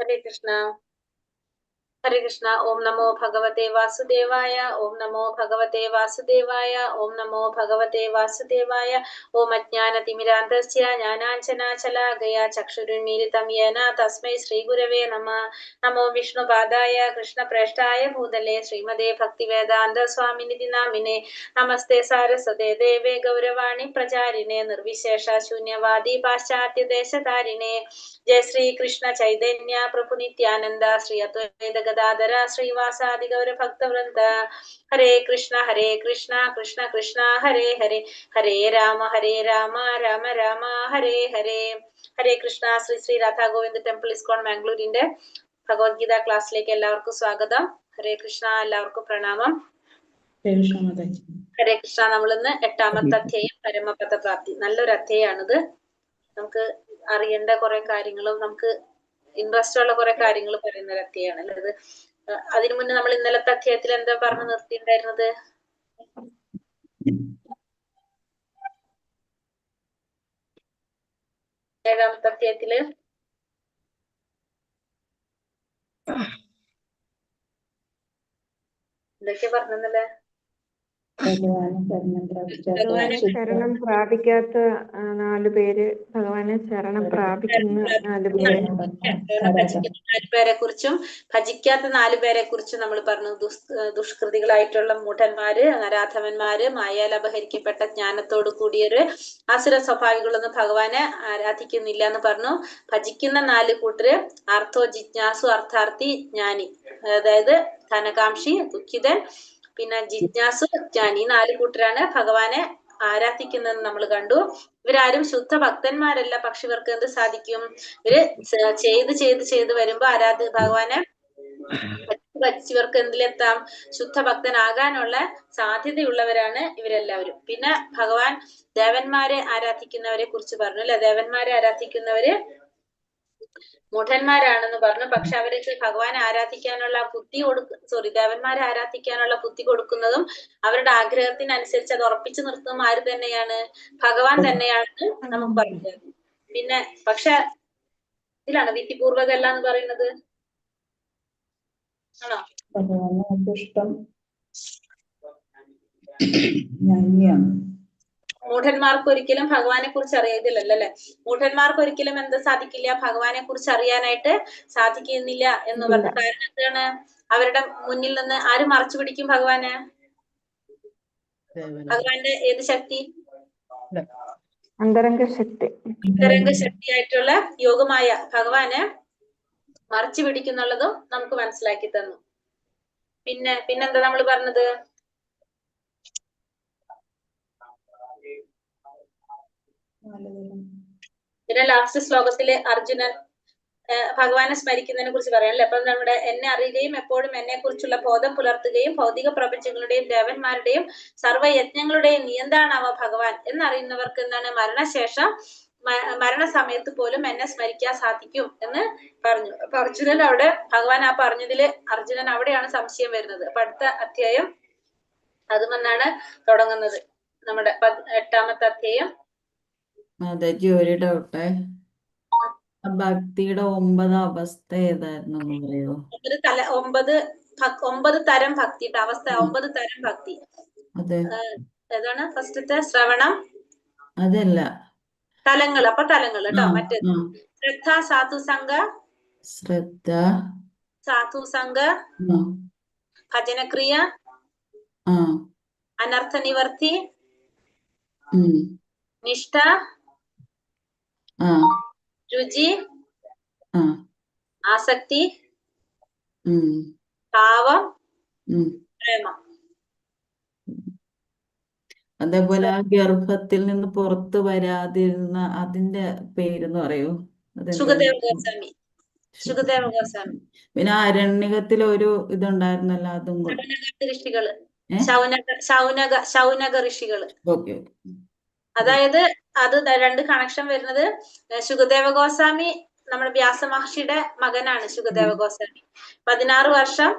हरे कृष्णा हरे कृष्णा। ओम नमो भगवते वासुदेवाय। ओम नमो भगवते वासुदेवाय। ओम नमो भगवते वासुदेवाय। ओम अज्ञानतिमिरान्धस्य ज्ञानाञ्जनाशलाकया चक्षुरुन्मीलितं येन तस्मै श्रीगुरवे नमः। नमो विष्णुपादाय कृष्णप्रेष्ठाय भूतले श्रीमते भक्तिवेदान्तस्वामिनिधि नामिने। नमस्ते सारस्वते देवे गौरवाणी प्रचारिणे निर्विशेष शून्यवादी पाश्चात्यदेशतारिणे। जय श्री कृष्ण चैतन्य प्रभु नित्यानंद श्री अद्वैत गदाधर श्रीवासादि गौर भक्तवृंद। हरे कृष्ण कृष्ण कृष्ण हरे हरे, हरे राम राम राम हरे हरे. ഹരേ കൃഷ്ണ. ശ്രീ ശ്രീ രാധാ ഗോവിന്ദ് ടെമ്പിൾ ഇസ്കോൺ മാംഗ്ലൂരിന്റെ ഭഗവത്ഗീത ക്ലാസ്സിലേക്ക് എല്ലാവർക്കും സ്വാഗതം. ഹരേ കൃഷ്ണ. എല്ലാവർക്കും പ്രണാമം. ഹരേ കൃഷ്ണ. നമ്മളിന്ന് 8ാമത്തെ അധ്യായം പരമപദ പ്രാപ്തി. നല്ലൊരു അധ്യായമാണിത്. നമുക്ക് അറിയേണ്ട കുറെ കാര്യങ്ങളും നമുക്ക് ഇൻട്രസ്റ്റ് ഉള്ള കുറെ കാര്യങ്ങൾ പറയുന്ന ഒരു അധ്യായമാണ് അല്ലേ ഇത്. അതിനു മുന്നേ നമ്മൾ ഇന്നലത്തെ അധ്യായത്തിൽ എന്താ പറഞ്ഞു നിർത്തിയിട്ടുണ്ടായിരുന്നത്? ഏഴാമത്തെ അധ്യായത്തില് എന്തൊക്കെ പറഞ്ഞല്ലേ? ഭഗവാനെ ശരണം പ്രാപിക്കാത്ത 4 പേര്, ഭഗവാനെ ശരണം പ്രാപിക്കുന്ന 4 പേര്, ഭജിക്കുന്ന 4 പേരെ കുറിച്ചും ഭജിക്കാത്ത 4 പേരെ കുറിച്ചും നമ്മൾ പറഞ്ഞു. ദുഷ്കൃതികളായിട്ടുള്ള മൂഢന്മാര്, നരാധവന്മാര്, മായാൽ അപഹരിക്കപ്പെട്ട ജ്ഞാനത്തോടു കൂടിയൊരു അസുര സ്വഭാവികളൊന്നും ഭഗവാനെ ആരാധിക്കുന്നില്ല എന്ന് പറഞ്ഞു. ഭജിക്കുന്ന 4 കൂട്ടര് അർത്ഥോ ജിജ്ഞാസു, അർത്ഥാർത്ഥി, ജ്ഞാനി. അതായത് ധനകാംക്ഷി, ദുഃഖിതൻ, പിന്നെ ജിജ്ഞാസു, ജ്ഞാനി. 4 കൂട്ടരാണ് ഭഗവാനെ ആരാധിക്കുന്നത് നമ്മൾ കണ്ടു. ഇവരാരും ശുദ്ധ ഭക്തന്മാരല്ല. പക്ഷെ ഇവർക്ക് എന്ത് സാധിക്കും? ഇവര് ചെയ്ത് വരുമ്പോ ഭഗവാനെ ഭജിച്ചവർക്ക് എന്തിലെത്താം? ശുദ്ധ ഭക്തനാകാനുള്ള സാധ്യതയുള്ളവരാണ് ഇവരെല്ലാവരും. പിന്നെ ഭഗവാൻ ദേവന്മാരെ ആരാധിക്കുന്നവരെ കുറിച്ച് പറഞ്ഞു അല്ലെ. ദേവന്മാരെ ആരാധിക്കുന്നവര് മൂഢന്മാരാണെന്ന് പറഞ്ഞു. പക്ഷെ അവർക്ക് ഭഗവാനെ ആരാധിക്കാനുള്ള ദേവന്മാരെ ആരാധിക്കാനുള്ള ബുദ്ധി കൊടുക്കുന്നതും അവരുടെ ആഗ്രഹത്തിനനുസരിച്ച് അത് ഉറപ്പിച്ചു നിർത്തുന്നതും ആര് തന്നെയാണ്? ഭഗവാൻ തന്നെയാണെന്ന് നമുക്ക് പറഞ്ഞു. പിന്നെ പക്ഷെ ഇതിലാണ് വിധിപൂർവകല്ല എന്ന് പറയുന്നത്. ആണോ? മൂഢന്മാർക്ക് ഒരിക്കലും ഭഗവാനെ കുറിച്ച് അറിയത്തില്ലല്ലോ അല്ലെ. മൂഢന്മാർക്ക് ഒരിക്കലും എന്താ സാധിക്കില്ല? ഭഗവാനെ കുറിച്ച് അറിയാനായിട്ട് സാധിക്കുന്നില്ല എന്ന് പറഞ്ഞു. കാരണം എന്താണ്? അവരുടെ മുന്നിൽ നിന്ന് ആര് മറച്ചു പിടിക്കും ഭഗവാനെ? ഭഗവാന്റെ ഏത് ശക്തി? അന്തരംഗ ശക്തി. അന്തരംഗ ശക്തിയായിട്ടുള്ള യോഗമായ ഭഗവാനെ മറച്ചു പിടിക്കുന്നുള്ളതും നമുക്ക് മനസ്സിലാക്കി തന്നു. പിന്നെന്താ നമ്മൾ പറഞ്ഞത്? പിന്നെ ലാസ്റ്റ് ശ്ലോകത്തില് അർജുനൻ ഭഗവാനെ സ്മരിക്കുന്നതിനെ കുറിച്ച് പറയാം അല്ലെ. അപ്പൊ നമ്മുടെ എന്നെ അറിയുകയും എപ്പോഴും എന്നെ കുറിച്ചുള്ള ബോധം പുലർത്തുകയും ഭൗതിക പ്രപഞ്ചങ്ങളുടെയും ദേവന്മാരുടെയും സർവ്വയജ്ഞങ്ങളുടെയും നിയന്ത്രണാവ ഭഗവാൻ എന്നറിയുന്നവർക്ക് എന്താണ്? മരണസമയത്ത് പോലും എന്നെ സ്മരിക്കാൻ സാധിക്കും എന്ന് പറഞ്ഞു. അപ്പൊ അർജുനൻ അവിടെ ഭഗവാൻ ആ പറഞ്ഞതില് അർജുനൻ അവിടെയാണ് സംശയം വരുന്നത്. അപ്പൊ അടുത്ത അധ്യായം അതുമെന്നാണ് തുടങ്ങുന്നത്. നമ്മുടെ 8ാമത്തെ അധ്യായം. മാതാജി, ഒരു ഡൗട്ടേ. ഭക്തിയുടെ 9 അവസ്ഥ ഏതായിരുന്നു പറയോ? 9 തരം ഭക്തിയുടെ അവസ്ഥ. 9 തരം ഭക്തി. ഏതാണ്? ഫസ്റ്റത്തെ ശ്രവണം. അതല്ല, തലങ്ങൾ. അപ്പൊ തലങ്ങൾ കേട്ടോ. മറ്റേത് ശ്രദ്ധ, സാധുസംഗ, ഭജനക്രിയ, അനർത്ഥ നിവർത്തി, നിഷ്ഠ, രുചി, ആസക്തി, ഭാവം, പ്രേമം. അതേപോലെ ആ ഗർഭത്തിൽ നിന്ന് പുറത്തു വരാതിരുന്ന അതിന്റെ പേരെന്ന് പറയൂ? സുഖദേവ ഗോസ്വാമി. പിന്നെ അരണ്യകത്തിൽ ഒരു ഇതുണ്ടായിരുന്നല്ലോ, അതും ഋഷികള്, ശൗനക ഋഷികള്. അതായത് അത് 2 കണക്ഷൻ വരുന്നത്. ശുഖദേവ ഗോസ്വാമി നമ്മുടെ വ്യാസ മഹർഷിയുടെ മകനാണ്. ശുഖദേവ ഗോസ്വാമി 16 വർഷം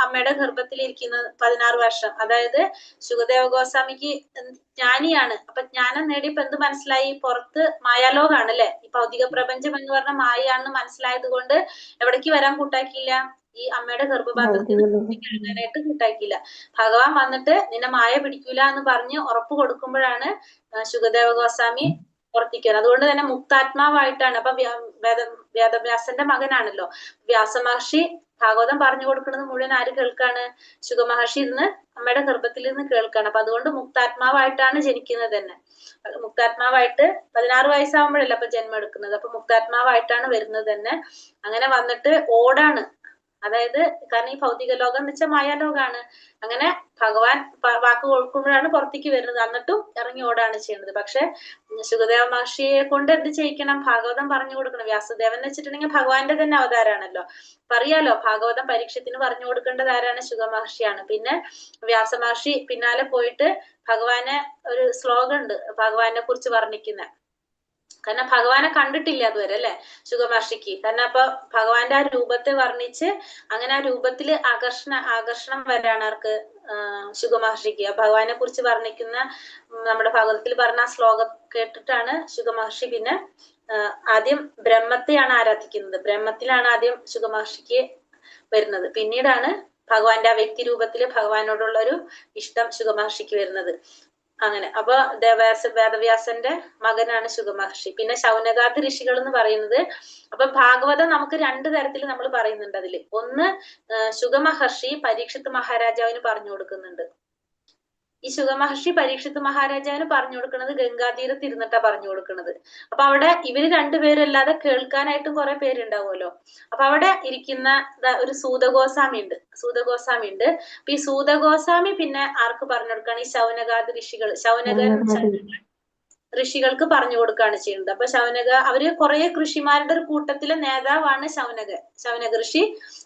അമ്മയുടെ ഗർഭത്തിലിരിക്കുന്നത് 16 വർഷം. അതായത് ശുകദേവ ഗോസ്വാമിക്ക് ജ്ഞാനിയാണ്. അപ്പൊ ജ്ഞാനം നേടിയപ്പോ എന്ത് മനസ്സിലായി? പുറത്ത് മായാലോകാണ് അല്ലെ, ഈ ഭൗതിക പ്രപഞ്ചം എന്ന് പറഞ്ഞ മായയാണെന്ന് മനസ്സിലായത് കൊണ്ട് എവിടേക്ക് വരാൻ കൂട്ടാക്കിയില്ല? ഈ അമ്മയുടെ ഗർഭപാത്രത്തിൽ ഇറങ്ങാനായിട്ട് കൂട്ടാക്കിയില്ല. ഭഗവാൻ വന്നിട്ട് നിന്നെ മായ പിടിക്കൂല എന്ന് പറഞ്ഞ് ഉറപ്പ് കൊടുക്കുമ്പോഴാണ് ശുകദേവ ഗോസ്വാമി പുറത്തേക്ക്. അതുകൊണ്ട് തന്നെ മുക്താത്മാവായിട്ടാണ്. അപ്പൊ വേദവ്യാസന്റെ മകനാണല്ലോ വ്യാസമഹർഷി. ഭാഗവതം പറഞ്ഞു കൊടുക്കുന്നത് മുഴുവൻ ആര് കേൾക്കാണ്? ശുഗമഹർഷി ഇരുന്ന് അമ്മയുടെ ഗർഭത്തിൽ നിന്ന് കേൾക്കാണ്. അപ്പൊ അതുകൊണ്ട് മുക്താത്മാവായിട്ടാണ് ജനിക്കുന്നത് തന്നെ. മുക്താത്മാവായിട്ട് 16 വയസ്സാകുമ്പോഴല്ല അപ്പൊ ജന്മം എടുക്കുന്നത്. അപ്പൊ മുക്താത്മാവായിട്ടാണ് വരുന്നത് തന്നെ. അങ്ങനെ വന്നിട്ട് ഓടാണ്. അതായത് കാരണം ഈ ഭൗതിക ലോകം എന്ന് വെച്ചാൽ മായാലോകാണ്. അങ്ങനെ ഭഗവാൻ വാക്ക് കൊടുക്കുമ്പോഴാണ് പുറത്തേക്ക് വരുന്നത്. എന്നിട്ടും ഇറങ്ങി ഓടാണ് ചെയ്യുന്നത്. പക്ഷെ ശുകദേവ മഹർഷിയെ കൊണ്ട് എന്ത് ചെയ്യിക്കണം? ഭാഗവതം പറഞ്ഞു കൊടുക്കണം. വ്യാസദേവൻ എന്ന് വെച്ചിട്ടുണ്ടെങ്കിൽ ഭഗവാന്റെ തന്നെ അവതാരാണല്ലോ. പറയാലോ, ഭാഗവതം പരീക്ഷത്തിന് പറഞ്ഞു കൊടുക്കേണ്ടത് ആരാണ്? ശുഗ മഹർഷിയാണ്. പിന്നെ വ്യാസ മഹർഷി പിന്നാലെ പോയിട്ട് ഭഗവാനെ ഒരു ശ്ലോകം ഉണ്ട് ഭഗവാനെ കുറിച്ച് വർണ്ണിക്കുന്ന. കാരണം ഭഗവാനെ കണ്ടിട്ടില്ല അതുവരെ അല്ലെ ശുഗമഹർഷിക്ക്. കാരണം അപ്പൊ ഭഗവാന്റെ ആ രൂപത്തെ വർണ്ണിച്ച് അങ്ങനെ ആ രൂപത്തില് ആകർഷണം വരാണ് ആർക്ക്? ശുഗമഹർഷിക്ക്. ഭഗവാനെ കുറിച്ച് വർണ്ണിക്കുന്ന നമ്മുടെ ഭാഗവതത്തിൽ പറഞ്ഞ ആ ശ്ലോകം കേട്ടിട്ടാണ് ശുഗമഹർഷി പിന്നെ ആദ്യം ബ്രഹ്മത്തെയാണ് ആരാധിക്കുന്നത്. ബ്രഹ്മത്തിലാണ് ആദ്യം ശുഗമഹർഷിക്ക് വരുന്നത്. പിന്നീടാണ് ഭഗവാന്റെ ആ വ്യക്തി രൂപത്തില് ഭഗവാനോടുള്ള ഒരു ഇഷ്ടം ശുഗമഹർഷിക്ക് വരുന്നത്. അങ്ങനെ അപ്പൊ വേദവ്യാസന്റെ മകനാണ് ശുഗമഹർഷി. പിന്നെ ശൗനകാദി ഋഷികൾ എന്ന് പറയുന്നത്, അപ്പൊ ഭാഗവതം നമുക്ക് 2 തരത്തിൽ നമ്മൾ പറയുന്നുണ്ട്. അതില് ഒന്ന് ശുഗമഹർഷി പരീക്ഷിത്ത് മഹാരാജാവിന് പറഞ്ഞു കൊടുക്കുന്നുണ്ട്. ഈ ശുഗമഹർഷി പരീക്ഷിത്ത് മഹാരാജാവിന് പറഞ്ഞു കൊടുക്കുന്നത് ഗംഗാതീരത്ത് ഇരുന്നിട്ടാ പറഞ്ഞു കൊടുക്കുന്നത്. അപ്പൊ അവിടെ ഇവര് 2 പേരല്ലാതെ കേൾക്കാനായിട്ടും കുറെ പേരുണ്ടാവുമല്ലോ. അപ്പൊ അവിടെ ഇരിക്കുന്ന ഒരു സൂതഗോസ്വാമി ഉണ്ട്. അപ്പൊ ഈ സൂതഗോസ്വാമി പിന്നെ ആർക്ക് പറഞ്ഞു കൊടുക്കാണ്? ഈ ശൗനകാദി ഋഷികൾ, ഋഷികൾക്ക് പറഞ്ഞു കൊടുക്കുകയാണ് ചെയ്യുന്നത്. അപ്പൊ അവര് കുറെ ഋഷിമാരുടെ ഒരു കൂട്ടത്തിലെ നേതാവാണ് ശൗനക ഋഷി,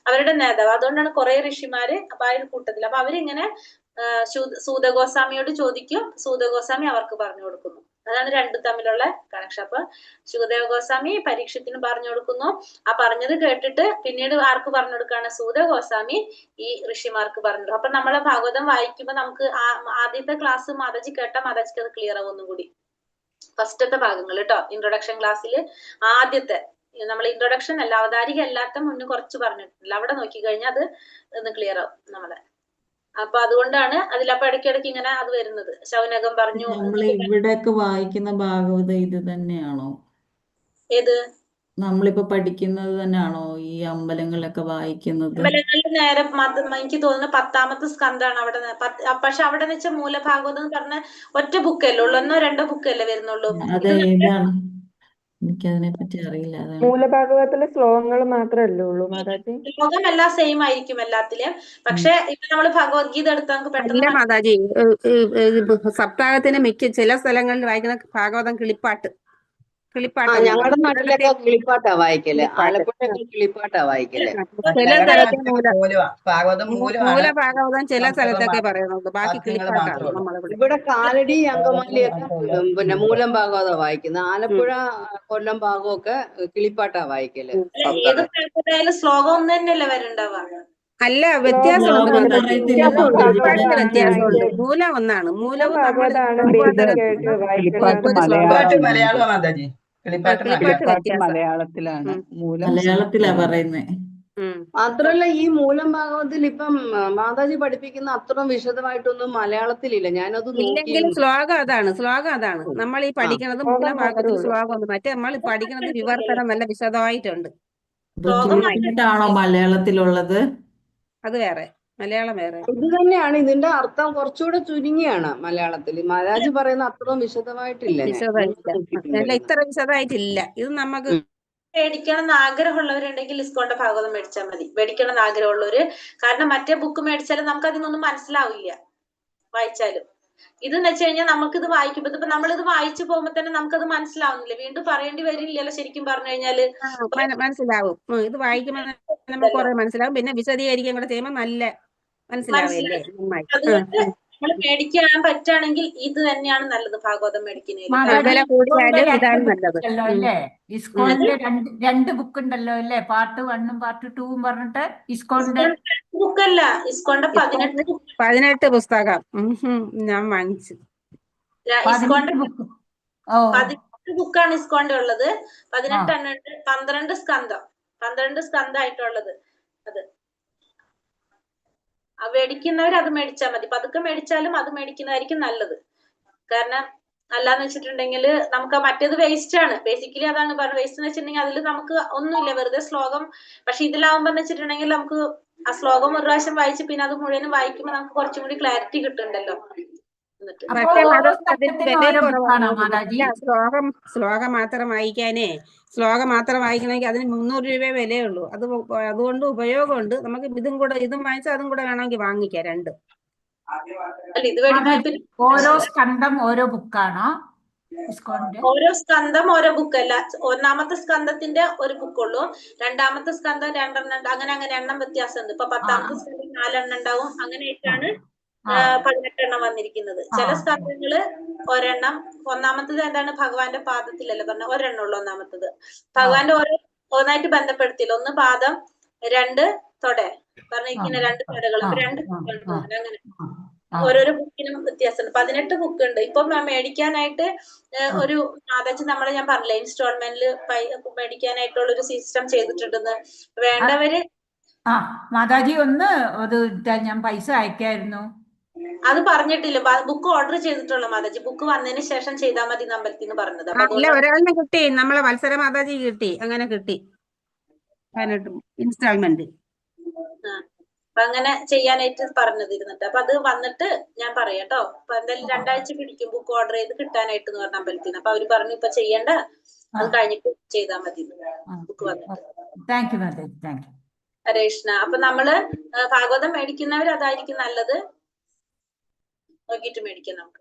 അവരുടെ നേതാവ്. അതുകൊണ്ടാണ് കുറെ ഋഷിമാര് അപ്പൊ ആ ഒരു കൂട്ടത്തിൽ. അപ്പൊ അവരിങ്ങനെ സൂതഗോസ്വാമിയോട് ചോദിക്കും, സൂതഗോസ്വാമി അവർക്ക് പറഞ്ഞു കൊടുക്കുന്നു. അതാണ് 2 തമ്മിലുള്ള കണക്ഷൻ. അപ്പൊ ശുകദേവ ഗോസ്വാമി പരീക്ഷത്തിന് പറഞ്ഞു കൊടുക്കുന്നു. ആ പറഞ്ഞത് കേട്ടിട്ട് പിന്നീട് ആർക്ക് പറഞ്ഞു കൊടുക്കാണ്? സൂതഗോസ്വാമി ഈ ഋഷിമാർക്ക് പറഞ്ഞു കൊടുക്കും. അപ്പൊ നമ്മളെ ഭാഗവതം വായിക്കുമ്പോ നമുക്ക് ആദ്യത്തെ ക്ലാസ് മാതാജി കേട്ട മാതാജിക്ക് അത് ക്ലിയർ ആവും ഒന്നും കൂടി. ഫസ്റ്റത്തെ ഭാഗങ്ങൾ കേട്ടോ, ഇൻട്രൊഡക്ഷൻ ക്ലാസ്സിൽ ആദ്യത്തെ നമ്മൾ ഇൻട്രൊഡക്ഷൻ അല്ല, അവതാരിക അല്ലാത്ത മുന്നേ കുറച്ച് പറഞ്ഞിട്ടില്ല. അവിടെ നോക്കി കഴിഞ്ഞാൽ അത് ഒന്ന് ക്ലിയർ ആവും നമ്മളെ. അപ്പൊ അതുകൊണ്ടാണ് അതിലപ്പോ ഇടയ്ക്കിടയ്ക്ക് ഇങ്ങനെ അത് വരുന്നത്. ശൗനകം പറഞ്ഞു. നമ്മള് ഇവിടെയൊക്കെ വായിക്കുന്ന ഭാഗവതം ഇത് തന്നെയാണോ? ഏത് നമ്മളിപ്പോ പഠിക്കുന്നത് തന്നെയാണോ ഈ അമ്പലങ്ങളിലൊക്കെ വായിക്കുന്നത്? അമ്പലങ്ങളിൽ നേരെ എനിക്ക് തോന്നുന്നു 10ാമത്തെ സ്കന്ധാണ് അവിടെ. പക്ഷെ അവിടെ വെച്ചാൽ മൂലഭാഗവതം എന്ന് പറഞ്ഞ ഒറ്റ ബുക്കല്ലേ ഉള്ളൂ, 1 2 ബുക്കല്ലേ വരുന്നുള്ളൂ. അതെ, ഏതാണ്? എനിക്കതിനെ പറ്റി അറിയില്ല. അതാണ്. മൂലഭാഗവത്തിലെ ശ്ലോകങ്ങൾ മാത്രമല്ലേ ഉള്ളൂ മാതാജി? ശ്ലോകം എല്ലാം സെയിം ആയിരിക്കും എല്ലാത്തിലും. പക്ഷെ ഇപ്പൊ നമ്മള് ഭഗവത്ഗീത എടുത്താൽ നമുക്ക് അല്ല പെട്ടെന്ന് മാതാജി, സപ്താഹത്തിന് ചില സ്ഥലങ്ങളിൽ വായിക്കുന്ന ഭാഗവതം കിളിപ്പാട്ട്. ഞങ്ങളുടെ നാട്ടിലൊക്കെ കിളിപ്പാട്ടാ വായിക്കല്. ആലപ്പുഴയൊക്കെ കിളിപ്പാട്ടാ വായിക്കല്. ചില സ്ഥലത്തെ ഭാഗവതം മൂലഭാഗവതം ചില സ്ഥലത്തൊക്കെ പറയുന്നുള്ളൂ, ബാക്കി കിളിപ്പാട്ടാണ് നമ്മളിവിടെ. ഇവിടെ കാലടി അങ്കമാലിയൊക്കെ പിന്നെ മൂലം ഭാഗവതാ വായിക്കുന്നത്. ആലപ്പുഴ കൊല്ലം ഭാഗമൊക്കെ കിളിപ്പാട്ടാ വായിക്കല്. ഏത് ഭാഗവതായാലും ശ്ലോകം ഒന്ന് തന്നെയല്ലേ വരുന്നുണ്ടാവുക? അല്ല, വ്യത്യാസമുണ്ട് മാതാജി, വ്യത്യാസമുണ്ട്. ഇവിടെ കിളിപ്പാട്ടിന് വ്യത്യാസമുണ്ട്. മൂലം ഒന്നാണ്. മൂലവും നമ്മൾ മലയാളം മാതാജി. കിളിപ്പാട്ട് മലയാളത്തിലാണ്. മലയാളത്തിലാ പറയുന്നേ. മാത്രല്ല ഈ മൂലം ഭാഗവത്തിൽ ഇപ്പം മാതാജി പഠിപ്പിക്കുന്ന അത്രയും വിശദമായിട്ടൊന്നും മലയാളത്തിലില്ല. ഞാനത് ഇല്ലെങ്കിലും ശ്ലോകം അതാണ് നമ്മൾ ഈ പഠിക്കുന്നത്. മൂലഭാഗത്തിൽ ശ്ലോകം ഒന്ന്, മറ്റേ നമ്മൾ പഠിക്കുന്നത് വിവർത്തനം നല്ല വിശദമായിട്ടുണ്ട്. കിളിപ്പാട്ടാണോ മലയാളത്തിലുള്ളത്? അത് വേറെ, മലയാളം വേറെ. ഇത് തന്നെയാണ്, ഇതിന്റെ അർത്ഥം കുറച്ചുകൂടെ ചുരുങ്ങിയാണ് മലയാളത്തിൽ. മാതാജി പറയുന്ന അത്രയും വിശദമായിട്ടില്ല. ഇത്ര വിശദമായിട്ടില്ല. ഇത് നമുക്ക് മേടിക്കണം എന്ന് ആഗ്രഹമുള്ളവരുണ്ടെങ്കിൽ ഇസ്കോന്റെ ഭാഗവതം മേടിച്ചാൽ മതി. മേടിക്കണം എന്ന് ആഗ്രഹമുള്ളവര്. കാരണം മറ്റേ ബുക്ക് മേടിച്ചാലും നമുക്ക് അതിനൊന്നും മനസ്സിലാവില്ല വായിച്ചാലും. ഇതെന്ന് വെച്ച് കഴിഞ്ഞാൽ നമുക്കിത് വായിക്കുമ്പോ ഇപ്പൊ നമ്മളിത് വായിച്ചു പോകുമ്പോ തന്നെ നമുക്കത് മനസ്സിലാവുന്നില്ല. വീണ്ടും പറയേണ്ടി വരില്ലല്ലോ. ശരിക്കും പറഞ്ഞു കഴിഞ്ഞാല് മനസ്സിലാവും. ഇത് വായിക്കുമ്പോൾ നമുക്ക് കുറെ മനസ്സിലാവും. പിന്നെ വിശദീകരിക്കാൻ കൂടെ ചെയ്യുമ്പോൾ നല്ല മനസ്സിലാവില്ലേ? അതുകൊണ്ട് നമ്മൾ മേടിക്കാൻ പറ്റുകയാണെങ്കിൽ ഇത് തന്നെയാണ് നല്ലത്, ഭാഗവതം മേടിക്കുന്നതിൽ. വില മാതാജി കൂടിയാലും ഇസ്കോണിന്റെ ഇതാണ് രണ്ട് നല്ലത്. ഉണ്ടല്ലോ അല്ലേ? ഇസ്കോണിന്റെ രണ്ട് ബുക്ക് ഉണ്ടല്ലോ അല്ലേ? പാർട്ട് 1ഉം പാർട്ട് 2ഉം പറഞ്ഞിട്ട് ഇസ്കോണിന്റെ ബുക്കല്ല, ഇസ്കോണിന്റെ 18 പുസ്തകം ഞാൻ വാങ്ങിച്ചു. 18 ബുക്ക്. ഓ 18 ബുക്കാണ് ഇസ്കോണിന്റെ ഉള്ളത്. 18 എണ്ണുണ്ട്. 12 സ്കന്ധമായിട്ടുള്ളത്. അത് മേടിക്കുന്നവർ അത് മേടിച്ചാൽ മതി. പതുക്കെ മേടിച്ചാലും അത് മേടിക്കുന്നതായിരിക്കും നല്ലത്. കാരണം അല്ലാന്ന് വെച്ചിട്ടുണ്ടെങ്കിൽ നമുക്ക് മറ്റേത് വേസ്റ്റ് ആണ്. ബേസിക്കലി അതാണ് പറഞ്ഞത്. വേസ്റ്റ് എന്ന് വെച്ചിട്ടുണ്ടെങ്കിൽ അതിൽ നമുക്ക് ഒന്നുമില്ല, വെറുതെ ശ്ലോകം. പക്ഷെ ഇതിലാവുമ്പോ എന്ന് വെച്ചിട്ടുണ്ടെങ്കിൽ നമുക്ക് ആ ശ്ലോകം ഒരു പ്രാവശ്യം വായിച്ച് പിന്നെ അത് മുഴുവനും വായിക്കുമ്പോൾ നമുക്ക് കുറച്ചും കൂടി ക്ലാരിറ്റി കിട്ടുന്നുണ്ടല്ലോ. പക്ഷെ അതിന് വില ബുക്കാണോ കുറവാണ്. മാതാജി? ശ്ലോകം മാത്രം വായിക്കാനേ, ശ്ലോകം മാത്രം വായിക്കണമെങ്കിൽ അതിന് 300 രൂപ വിലയുള്ളൂ. അതുകൊണ്ട് ഉപയോഗമുണ്ട്. നമുക്ക് ഇതും വാങ്ങിച്ചാൽ അതും കൂടെ വേണമെങ്കിൽ വാങ്ങിക്കാം, രണ്ടും. അല്ല, ഇത് മേടിക്കുമ്പോൾ ഓരോ സ്കന്ധം ഓരോ ബുക്കാണോ ഇസ്കോണിന്റെ? ഓരോ സ്കന്ധം ഓരോ ബുക്കല്ല. ഒന്നാമത്തെ സ്കന്ധത്തിന്റെ ഒരു ബുക്കുള്ളൂ. രണ്ടാമത്തെ സ്കന്ധം 2 എണ്ണം, അങ്ങനെ എണ്ണം വ്യത്യാസമുണ്ട്. ഇപ്പൊ 10ാമത്തെ സ്കന്ധം 4 എണ്ണം ഉണ്ടാവും. അങ്ങനെയായിട്ടാണ് 18 എണ്ണം വന്നിരിക്കുന്നത്. ചില സ്കന്ധങ്ങള് ഒരെണ്ണം. ഒന്നാമത്തത് എന്താണ്? ഭഗവാന്റെ പാദത്തിലല്ലേ പറഞ്ഞ, ഒരെണ്ണം ഉള്ളു ഒന്നാമത്തത്. ഭഗവാന്റെ ഒന്നായിട്ട് ബന്ധപ്പെടുത്തിയില്ല. 1 പാദം, 2 തൊടെ പറഞ്ഞിരിക്കുന്ന 2 തൊടകൾ. അപ്പൊ 2 അങ്ങനെ ഓരോരോ ബുക്കിനും വ്യത്യാസമുണ്ട്. 18 ബുക്ക് ഉണ്ട്. ഇപ്പൊ മേടിക്കാനായിട്ട് ഒരു മാതാജി ഞാൻ പറഞ്ഞില്ലേ, ഇൻസ്റ്റാൾമെന്റിൽ മേടിക്കാനായിട്ടുള്ള ഒരു സിസ്റ്റം ചെയ്തിട്ടുണ്ടെന്ന്. വേണ്ടവര് മാതാജി ഒന്ന് അത് ഞാൻ പൈസ അയക്കായിരുന്നു. അത് പറഞ്ഞിട്ടില്ല. ബുക്ക് ഓർഡർ ചെയ്തിട്ടുള്ള മാതാജി. ബുക്ക് വന്നതിന് ശേഷം ചെയ്താൽ മതി അമ്പലത്തിൽ നിന്ന് പറഞ്ഞത്. അല്ല, ഒരാളിനെ കിട്ടി, നമ്മളെ മത്സര മാതാജി കിട്ടി. അങ്ങനെ കിട്ടി 18 ഇൻസ്റ്റാൾമെന്റ്. അപ്പൊ അങ്ങനെ ചെയ്യാനായിട്ട് പറഞ്ഞതിരുന്നിട്ട്. അപ്പൊ അത് വന്നിട്ട് ഞാൻ പറയാട്ടോ. അപ്പൊ എന്തായാലും 2 ആഴ്ച പിടിക്കും ബുക്ക് ഓർഡർ ചെയ്ത് കിട്ടാനായിട്ട് എന്ന് പറഞ്ഞ അമ്പലത്തിൽ നിന്ന്. അപ്പൊ അവര് പറഞ്ഞു ഇപ്പൊ ചെയ്യണ്ട, അത് കഴിഞ്ഞിട്ട് ചെയ്താൽ മതി ബുക്ക് വന്നിട്ട്. Thank you Mataji, thank you. Hare Krishna. അപ്പൊ നമ്മള് ഭാഗവതം മേടിക്കുന്നവർ അതായിരിക്കും നല്ലത്, നോക്കിയിട്ട് മേടിക്കാം നമുക്ക്.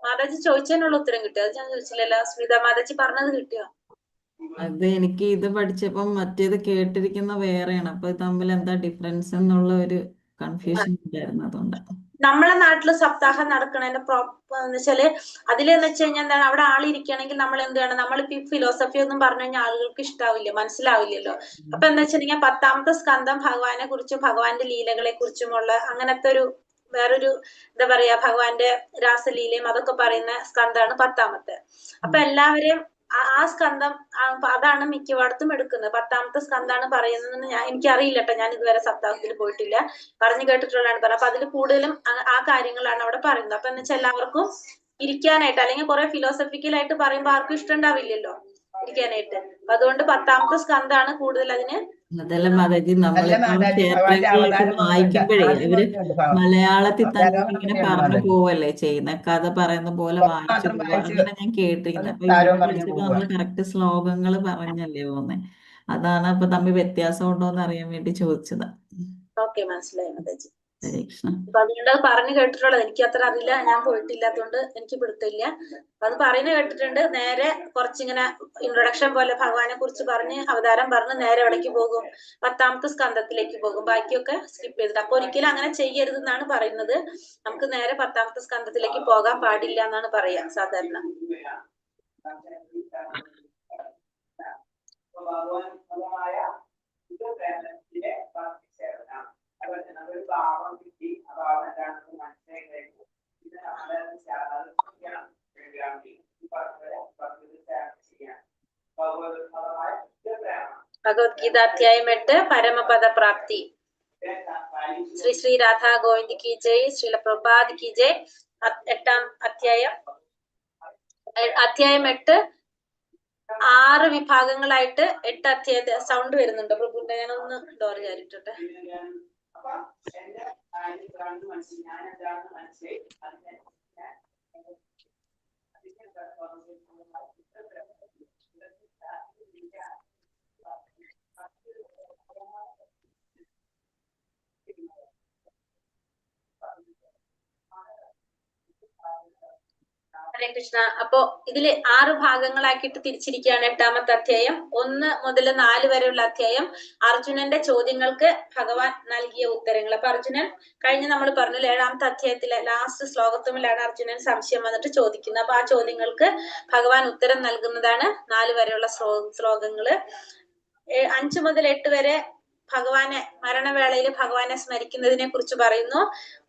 മാതാജി ചോദിച്ചതിനുള്ള ഉത്തരം കിട്ടിയോ? അത് ഞാൻ ചോദിച്ചില്ലല്ലോ. സ്മിത മാതാജി പറഞ്ഞത് കിട്ടിയോ? അത് എനിക്ക് ഇത് പഠിച്ചപ്പം മറ്റേത് കേട്ടിരിക്കുന്ന വേറെയാണ്. അപ്പൊ തമ്മിൽ എന്താ ഡിഫറൻസ് എന്നുള്ള ഒരു കൺഫ്യൂഷൻ ഉണ്ടായിരുന്നു. അതുകൊണ്ടാണ് നമ്മളെ നാട്ടില് സപ്താഹം നടക്കണതിന്റെ എന്ന് വെച്ചാല് അതിലെന്ന് വെച്ച് കഴിഞ്ഞാൽ എന്താണ്, അവിടെ ആളിരിക്കുകയാണെങ്കിൽ നമ്മൾ എന്ത് വേണം, നമ്മളിപ്പോ ഈ ഫിലോസഫി ഒന്നും പറഞ്ഞു കഴിഞ്ഞാൽ ആളുകൾക്ക് ഇഷ്ടാവില്ല, മനസ്സിലാവില്ലല്ലോ. അപ്പൊ എന്താ വെച്ചിട്ടുണ്ടെങ്കിൽ 10ാമത്തെ സ്കന്ധം ഭഗവാനെ കുറിച്ചും ഭഗവാന്റെ ലീലകളെ കുറിച്ചുമുള്ള അങ്ങനത്തെ ഒരു വേറൊരു എന്താ പറയാ, ഭഗവാന്റെ രാസലീലയും അതൊക്കെ പറയുന്ന സ്കന്ധാണ് 10ാമത്തെ. അപ്പൊ എല്ലാവരെയും ആ സ്കന്ധം അതാണ് മിക്കവാടത്തും എടുക്കുന്നത്. 10ാമത്തെ സ്കന്ധാണ് പറയുന്നതെന്ന് എനിക്കറിയില്ല കേട്ടോ. ഞാൻ ഇതുവരെ സപ്താഹത്തിൽ പോയിട്ടില്ല, പറഞ്ഞു കേട്ടിട്ടുള്ളതാണ് പറയുന്നത്. അപ്പൊ അതിൽ കൂടുതലും ആ കാര്യങ്ങളാണ് അവിടെ പറയുന്നത്. അപ്പൊ എന്ന് വെച്ചാൽ എല്ലാവർക്കും ഇരിക്കാനായിട്ട്, അല്ലെങ്കിൽ കുറെ ഫിലോസഫിക്കലായിട്ട് പറയുമ്പോൾ ആർക്കും ഇഷ്ടം ഉണ്ടാവില്ലല്ലോ ഇരിക്കാനായിട്ട്. അപ്പൊ അതുകൊണ്ട് 10ാമത്തെ സ്കന്ധാണ് കൂടുതൽ അതിന്. അതല്ല മാതാജി, നമ്മളിപ്പം ക്ഷേത്രങ്ങളിലൊക്കെ വായിക്കുമ്പോഴേ അവര് മലയാളത്തിൽ തന്നെ ഇങ്ങനെ പറഞ്ഞു പോവല്ലേ ചെയ്യുന്ന, കഥ പറയുന്ന പോലെ വായിച്ചു പോവുക. അങ്ങനെ ഞാൻ കേട്ടിരിക്കുന്നത്. അപ്പൊ ഇവിടെ പഠിച്ചപ്പോ നമ്മള് കറക്റ്റ് ശ്ലോകങ്ങൾ പറഞ്ഞല്ലേ പോകുന്നേ. അതാണ് അപ്പൊ തമ്മിൽ വ്യത്യാസം ഉണ്ടോ എന്ന് അറിയാൻ വേണ്ടി ചോദിച്ചതാ. ഓക്കെ, മനസ്സിലായി മാതാജി. ഹരേ കൃഷ്ണ. അപ്പൊ അതുകൊണ്ട് പറഞ്ഞു കേട്ടിട്ടുള്ളത്. എനിക്ക് അത്ര അറിയില്ല, ഞാൻ പോയിട്ടില്ലാത്തതുകൊണ്ട് എനിക്ക് പിടുത്തില്ല. അപ്പൊ അത് പറയുന്നത് കേട്ടിട്ടുണ്ട്. നേരെ കുറച്ചിങ്ങനെ ഇൻട്രൊഡക്ഷൻ പോലെ ഭഗവാനെ കുറിച്ച് പറഞ്ഞ് അവതാരം പറഞ്ഞ് നേരെ എവിടേക്ക് പോകും, 10ാമത്തെ സ്കന്ധത്തിലേക്ക് പോകും. ബാക്കിയൊക്കെ സ്കിപ്പ് ചെയ്തിട്ട്. അപ്പൊ ഒരിക്കലും അങ്ങനെ ചെയ്യരുത് എന്നാണ് പറയുന്നത്. നമുക്ക് നേരെ 10ാമത്തെ സ്കന്ധത്തിലേക്ക് പോകാൻ പാടില്ല എന്നാണ് പറയാ സാധാരണ. ഭഗവത്ഗീത അധ്യായം 8 പരമപദ പ്രാപ്തി. ശ്രീ ശ്രീ രാധാ ഗോവിന്ദ് കി ജയ്, ശ്രീല പ്രഭുപാദ് കി ജയ്. 8ാം അധ്യായം 8 6 വിഭാഗങ്ങളായിട്ട് 8 അധ്യായത്തെ. സൗണ്ട് വരുന്നുണ്ടോ പ്രഭുവിന്റെ? ഞാനൊന്ന് ഡോർ ചാരിട്ടോട്ടെ. ഹരേ കൃഷ്ണ. അപ്പോ ഇതില് 6 ഭാഗങ്ങളാക്കിയിട്ട് തിരിച്ചിരിക്കുകയാണ് 8ാമത്തെ അധ്യായം. 1 മുതൽ 4 വരെയുള്ള അധ്യായം അർജുനന്റെ ചോദ്യങ്ങൾക്ക് ഭഗവാൻ നൽകിയ ഉത്തരങ്ങൾ. അപ്പൊ അർജുനൻ കഴിഞ്ഞ നമ്മൾ പറഞ്ഞു 7ാമത്തെ അധ്യായത്തിലെ ലാസ്റ്റ് ശ്ലോകത്തുമില്ലാണ് അർജുനൻ സംശയം വന്നിട്ട് ചോദിക്കുന്നത്. അപ്പൊ ആ ചോദ്യങ്ങൾക്ക് ഭഗവാൻ ഉത്തരം നൽകുന്നതാണ് 4 വരെയുള്ള ശ്ലോകങ്ങള്. 5 മുതൽ 8 വരെ ഭഗവാനെ മരണവേളയിൽ ഭഗവാനെ സ്മരിക്കുന്നതിനെ കുറിച്ച് പറയുന്നു.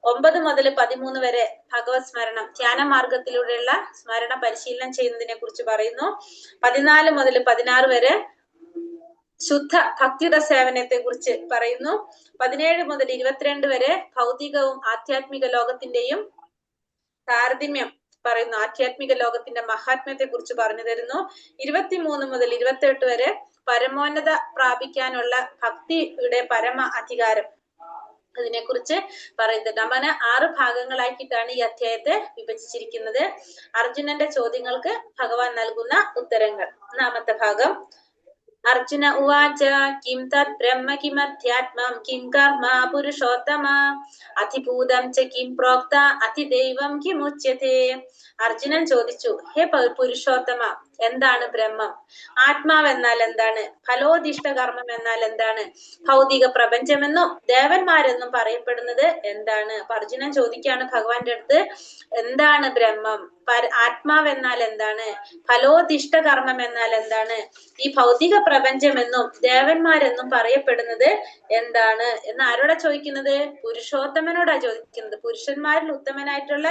9 മുതൽ 13 വരെ ഭഗവത് സ്മരണം ധ്യാന മാർഗത്തിലൂടെയുള്ള സ്മരണ പരിശീലനം ചെയ്യുന്നതിനെ കുറിച്ച് പറയുന്നു. 14 മുതൽ 16 വരെ ശുദ്ധ ഭക്തിയുത സേവനത്തെ കുറിച്ച് പറയുന്നു. 17 മുതൽ 22 വരെ ഭൗതികവും ആധ്യാത്മിക ലോകത്തിന്റെയും താരതമ്യം പറയുന്നു. ആധ്യാത്മിക ലോകത്തിന്റെ മഹാത്മ്യത്തെ കുറിച്ച് പറഞ്ഞു തരുന്നു. 23 മുതൽ 28 വരെ പരമോന്നത പ്രാപിക്കാനുള്ള ഭക്തിയുടെ പരമ അധികാരം അതിനെക്കുറിച്ച് പറയുന്നുണ്ട്. അങ്ങനെ 6 ഭാഗങ്ങളാക്കിയിട്ടാണ് ഈ അധ്യായത്തെ വിഭജിച്ചിരിക്കുന്നത്. അർജുനന്റെ ചോദ്യങ്ങൾക്ക് ഭഗവാൻ നൽകുന്ന ഉത്തരങ്ങൾ. 1ാമത്തെ ഭാഗം. അർജുന ഉവാച കിം തത് ബ്രഹ്മ കിമധ്യാത്മം കിം കർമ്മ പുരുഷോത്തമ അധിഭൂതം ച കിം പ്രോക്ത അതിദൈവം കിമുച്യതേ. അർജുനൻ ചോദിച്ചു, ഹേ പുരുഷോത്തമ, എന്താണ് ബ്രഹ്മം? ആത്മാവ് എന്നാൽ എന്താണ്? ഫലോദിഷ്ട കർമ്മം എന്നാൽ എന്താണ്? ഭൗതിക പ്രപഞ്ചമെന്നും ദേവന്മാരെന്നും പറയപ്പെടുന്നത് എന്താണ്? അപ്പൊ അർജുനൻ ചോദിക്കുകയാണ് ഭഗവാന്റെ അടുത്ത്, എന്താണ് ബ്രഹ്മം? ആത്മാവ് എന്നാൽ എന്താണ്? ഫലോദിഷ്ട കർമ്മം എന്നാൽ എന്താണ്? ഈ ഭൗതിക പ്രപഞ്ചമെന്നും ദേവന്മാരെന്നും പറയപ്പെടുന്നത് എന്താണ് എന്ന് ആരോടാ ചോദിക്കുന്നത്? പുരുഷോത്തമനോടാ ചോദിക്കുന്നത്. പുരുഷന്മാരിൽ ഉത്തമനായിട്ടുള്ള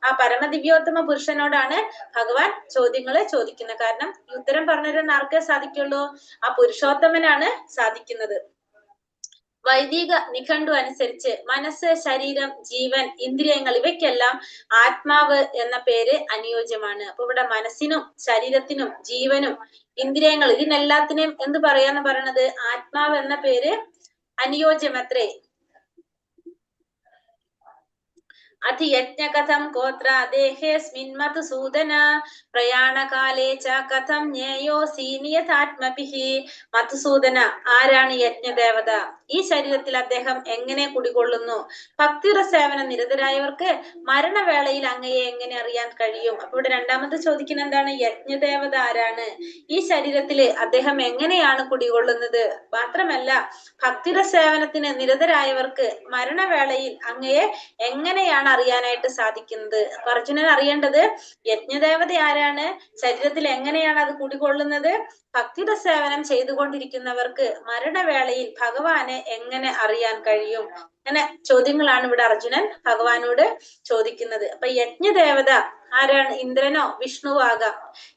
ആ പരമദിവ്യോത്തമ പുരുഷനോടാണ് ഭഗവാൻ ചോദ്യങ്ങള് ചോദിക്കുന്നത്. കാരണം ഈ ഉത്തരം പറഞ്ഞുതരാൻ ആർക്കേ സാധിക്കുള്ളൂ? ആ പുരുഷോത്തമനാണ് സാധിക്കുന്നത്. വൈദിക നിഘണ്ടു അനുസരിച്ച് മനസ്സ്, ശരീരം, ജീവൻ, ഇന്ദ്രിയങ്ങൾ ഇവയ്ക്കെല്ലാം ആത്മാവ് എന്ന പേര് അനുയോജ്യമാണ്. അപ്പൊ ഇവിടെ മനസ്സിനും ശരീരത്തിനും ജീവനും ഇന്ദ്രിയങ്ങൾ ഇതിനെല്ലാത്തിനെയും എന്ത് പറയാന്ന് പറയണത്? ആത്മാവ് എന്ന പേര് അനുയോജ്യമത്രേ. അധിയജ്ഞ കഥം ഗോത്ര ദേഹേസ്മിൻ മധുസൂദന പ്രയാണകാലേ ച കഥം ജ്ഞേയോസി നിയതാത്മഭിഃ. മധുസൂദന, ആരാണ് യജ്ഞദേവത? ഈ ശരീരത്തിൽ അദ്ദേഹം എങ്ങനെ കുടികൊള്ളുന്നു? ഭക്തിയുടെ സേവന നിരതരായവർക്ക് മരണവേളയിൽ അങ്ങയെ എങ്ങനെ അറിയാൻ കഴിയും? അപ്പൊ ഇവിടെ 2ാമത് ചോദിക്കുന്ന എന്താണ്? യജ്ഞദേവത ആരാണ്? ഈ ശരീരത്തില് അദ്ദേഹം എങ്ങനെയാണ് കുടികൊള്ളുന്നത്? മാത്രമല്ല ഭക്തിയുടെ സേവനത്തിന് നിരതരായവർക്ക് മരണവേളയിൽ അങ്ങയെ എങ്ങനെയാണ് അറിയാനായിട്ട് സാധിക്കുന്നത്? അപ്പൊ അർജുനൻ അറിയേണ്ടത് യജ്ഞദേവത ആരാണ്, ശരീരത്തിൽ എങ്ങനെയാണ് അത് കുടികൊള്ളുന്നത്, ഭക്തിയുടെ സേവനം ചെയ്തുകൊണ്ടിരിക്കുന്നവർക്ക് മരണവേളയിൽ ഭഗവാനെ എങ്ങനെ അറിയാൻ കഴിയും? അങ്ങനെ ചോദ്യങ്ങളാണ് ഇവിടെ അർജുനൻ ഭഗവാനോട് ചോദിക്കുന്നത്. അപ്പൊ യജ്ഞദേവത ആരാണ്? ഇന്ദ്രനോ വിഷ്ണുവോ ആകാം.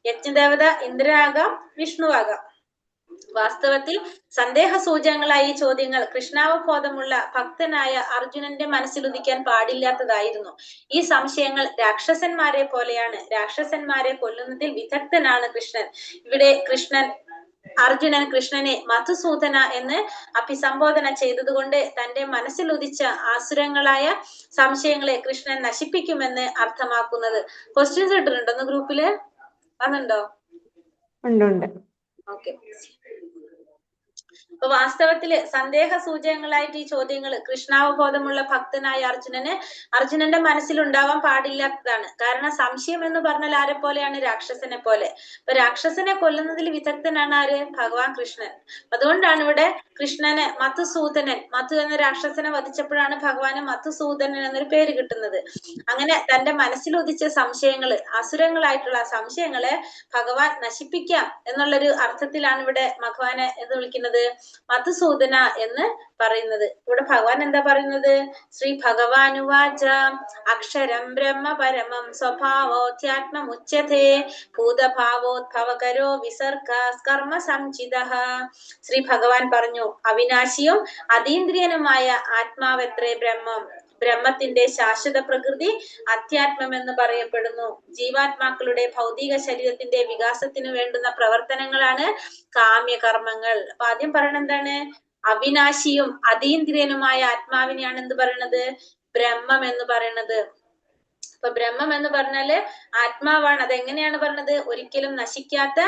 യജ്ഞദേവത ഇന്ദ്രനാകാം, വിഷ്ണുവാകാം. വാസ്തവത്തിൽ സന്ദേഹ സൂചകങ്ങളായി ഈ ചോദ്യങ്ങൾ കൃഷ്ണാവബോധമുള്ള ഭക്തനായ അർജുനന്റെ മനസ്സിൽ ഉദിക്കാൻ പാടില്ലാത്തതായിരുന്നു. ഈ സംശയങ്ങൾ രാക്ഷസന്മാരെ പോലെയാണ്. രാക്ഷസന്മാരെ കൊല്ലുന്നതിൽ വിദഗ്ധനാണ് കൃഷ്ണൻ. ഇവിടെ അർജുനൻ കൃഷ്ണനെ മധുസൂദന എന്ന് അഭിസംബോധന ചെയ്തതുകൊണ്ട് തന്റെ മനസ്സിൽ ഉദിച്ച ആസുരങ്ങളായ സംശയങ്ങളെ കൃഷ്ണൻ നശിപ്പിക്കുമെന്ന് അർത്ഥമാക്കുന്നത്. ക്വസ്റ്റ്യൻസ് ഇട്ടിട്ടുണ്ടോ ഒന്ന് ഗ്രൂപ്പില്? വന്നുണ്ടോ? ഉണ്ട്. ഓക്കെ. അപ്പൊ വാസ്തവത്തില് സന്ദേഹ സൂചകങ്ങളായിട്ട് ഈ ചോദ്യങ്ങൾ കൃഷ്ണാവബോധമുള്ള ഭക്തനായ അർജുനന്റെ മനസ്സിൽ ഉണ്ടാവാൻ പാടില്ലാത്തതാണ്. കാരണം സംശയം എന്ന് പറഞ്ഞാൽ ആരെ പോലെയാണ്? രാക്ഷസനെ പോലെ. അപ്പൊ രാക്ഷസനെ കൊല്ലുന്നതിൽ വിദഗ്ധനാണ് ആര്? ഭഗവാൻ കൃഷ്ണൻ. അതുകൊണ്ടാണ് ഇവിടെ കൃഷ്ണന് മധുസൂദനൻ, മധു എന്ന രാക്ഷസനെ വധിച്ചപ്പോഴാണ് ഭഗവാന് മധുസൂദനൻ എന്നൊരു പേര് കിട്ടുന്നത്. അങ്ങനെ തന്റെ മനസ്സിൽ ഉദിച്ച സംശയങ്ങള്, അസുരങ്ങളായിട്ടുള്ള സംശയങ്ങളെ ഭഗവാൻ നശിപ്പിക്കാം എന്നുള്ളൊരു അർത്ഥത്തിലാണ് ഇവിടെ ഭഗവാനെ എന്ന് വിളിക്കുന്നത്? മധുസൂദന എന്ന് പറയുന്നത്. ഇവിടെ ഭഗവാൻ എന്താ പറയുന്നത്? ശ്രീ ഭഗവാനുവാച അക്ഷരം ബ്രഹ്മ പരമം സ്വഭാവോധ്യാത്മമുച്യതേ ഭൂതഭാവോദ്ഭവകരോ വിസർഗ കർമ്മ സംചിതഃ. ശ്രീ ഭഗവാൻ പറഞ്ഞു, അവിനാശിയും അതീന്ദ്രിയനുമായ ആത്മാവത്രേ ബ്രഹ്മം. ബ്രഹ്മത്തിന്റെ ശാശ്വത പ്രകൃതി അധ്യാത്മം എന്ന് പറയപ്പെടുന്നു. ജീവാത്മാക്കളുടെ ഭൗതിക ശരീരത്തിന്റെ വികാസത്തിന് വേണ്ടുന്ന പ്രവർത്തനങ്ങളാണ് കാമ്യകർമ്മങ്ങൾ. അപ്പൊ ആദ്യം പറയണത് എന്താണ്? അവിനാശിയും അതീന്ദ്രിയനുമായ ആത്മാവിനെയാണ് എന്ത് പറയണത്? ബ്രഹ്മം എന്ന് പറയണത്. അപ്പൊ ബ്രഹ്മം എന്ന് പറഞ്ഞാല് ആത്മാവാണ്. അതെങ്ങനെയാണ് പറഞ്ഞത്? ഒരിക്കലും നശിക്കാത്ത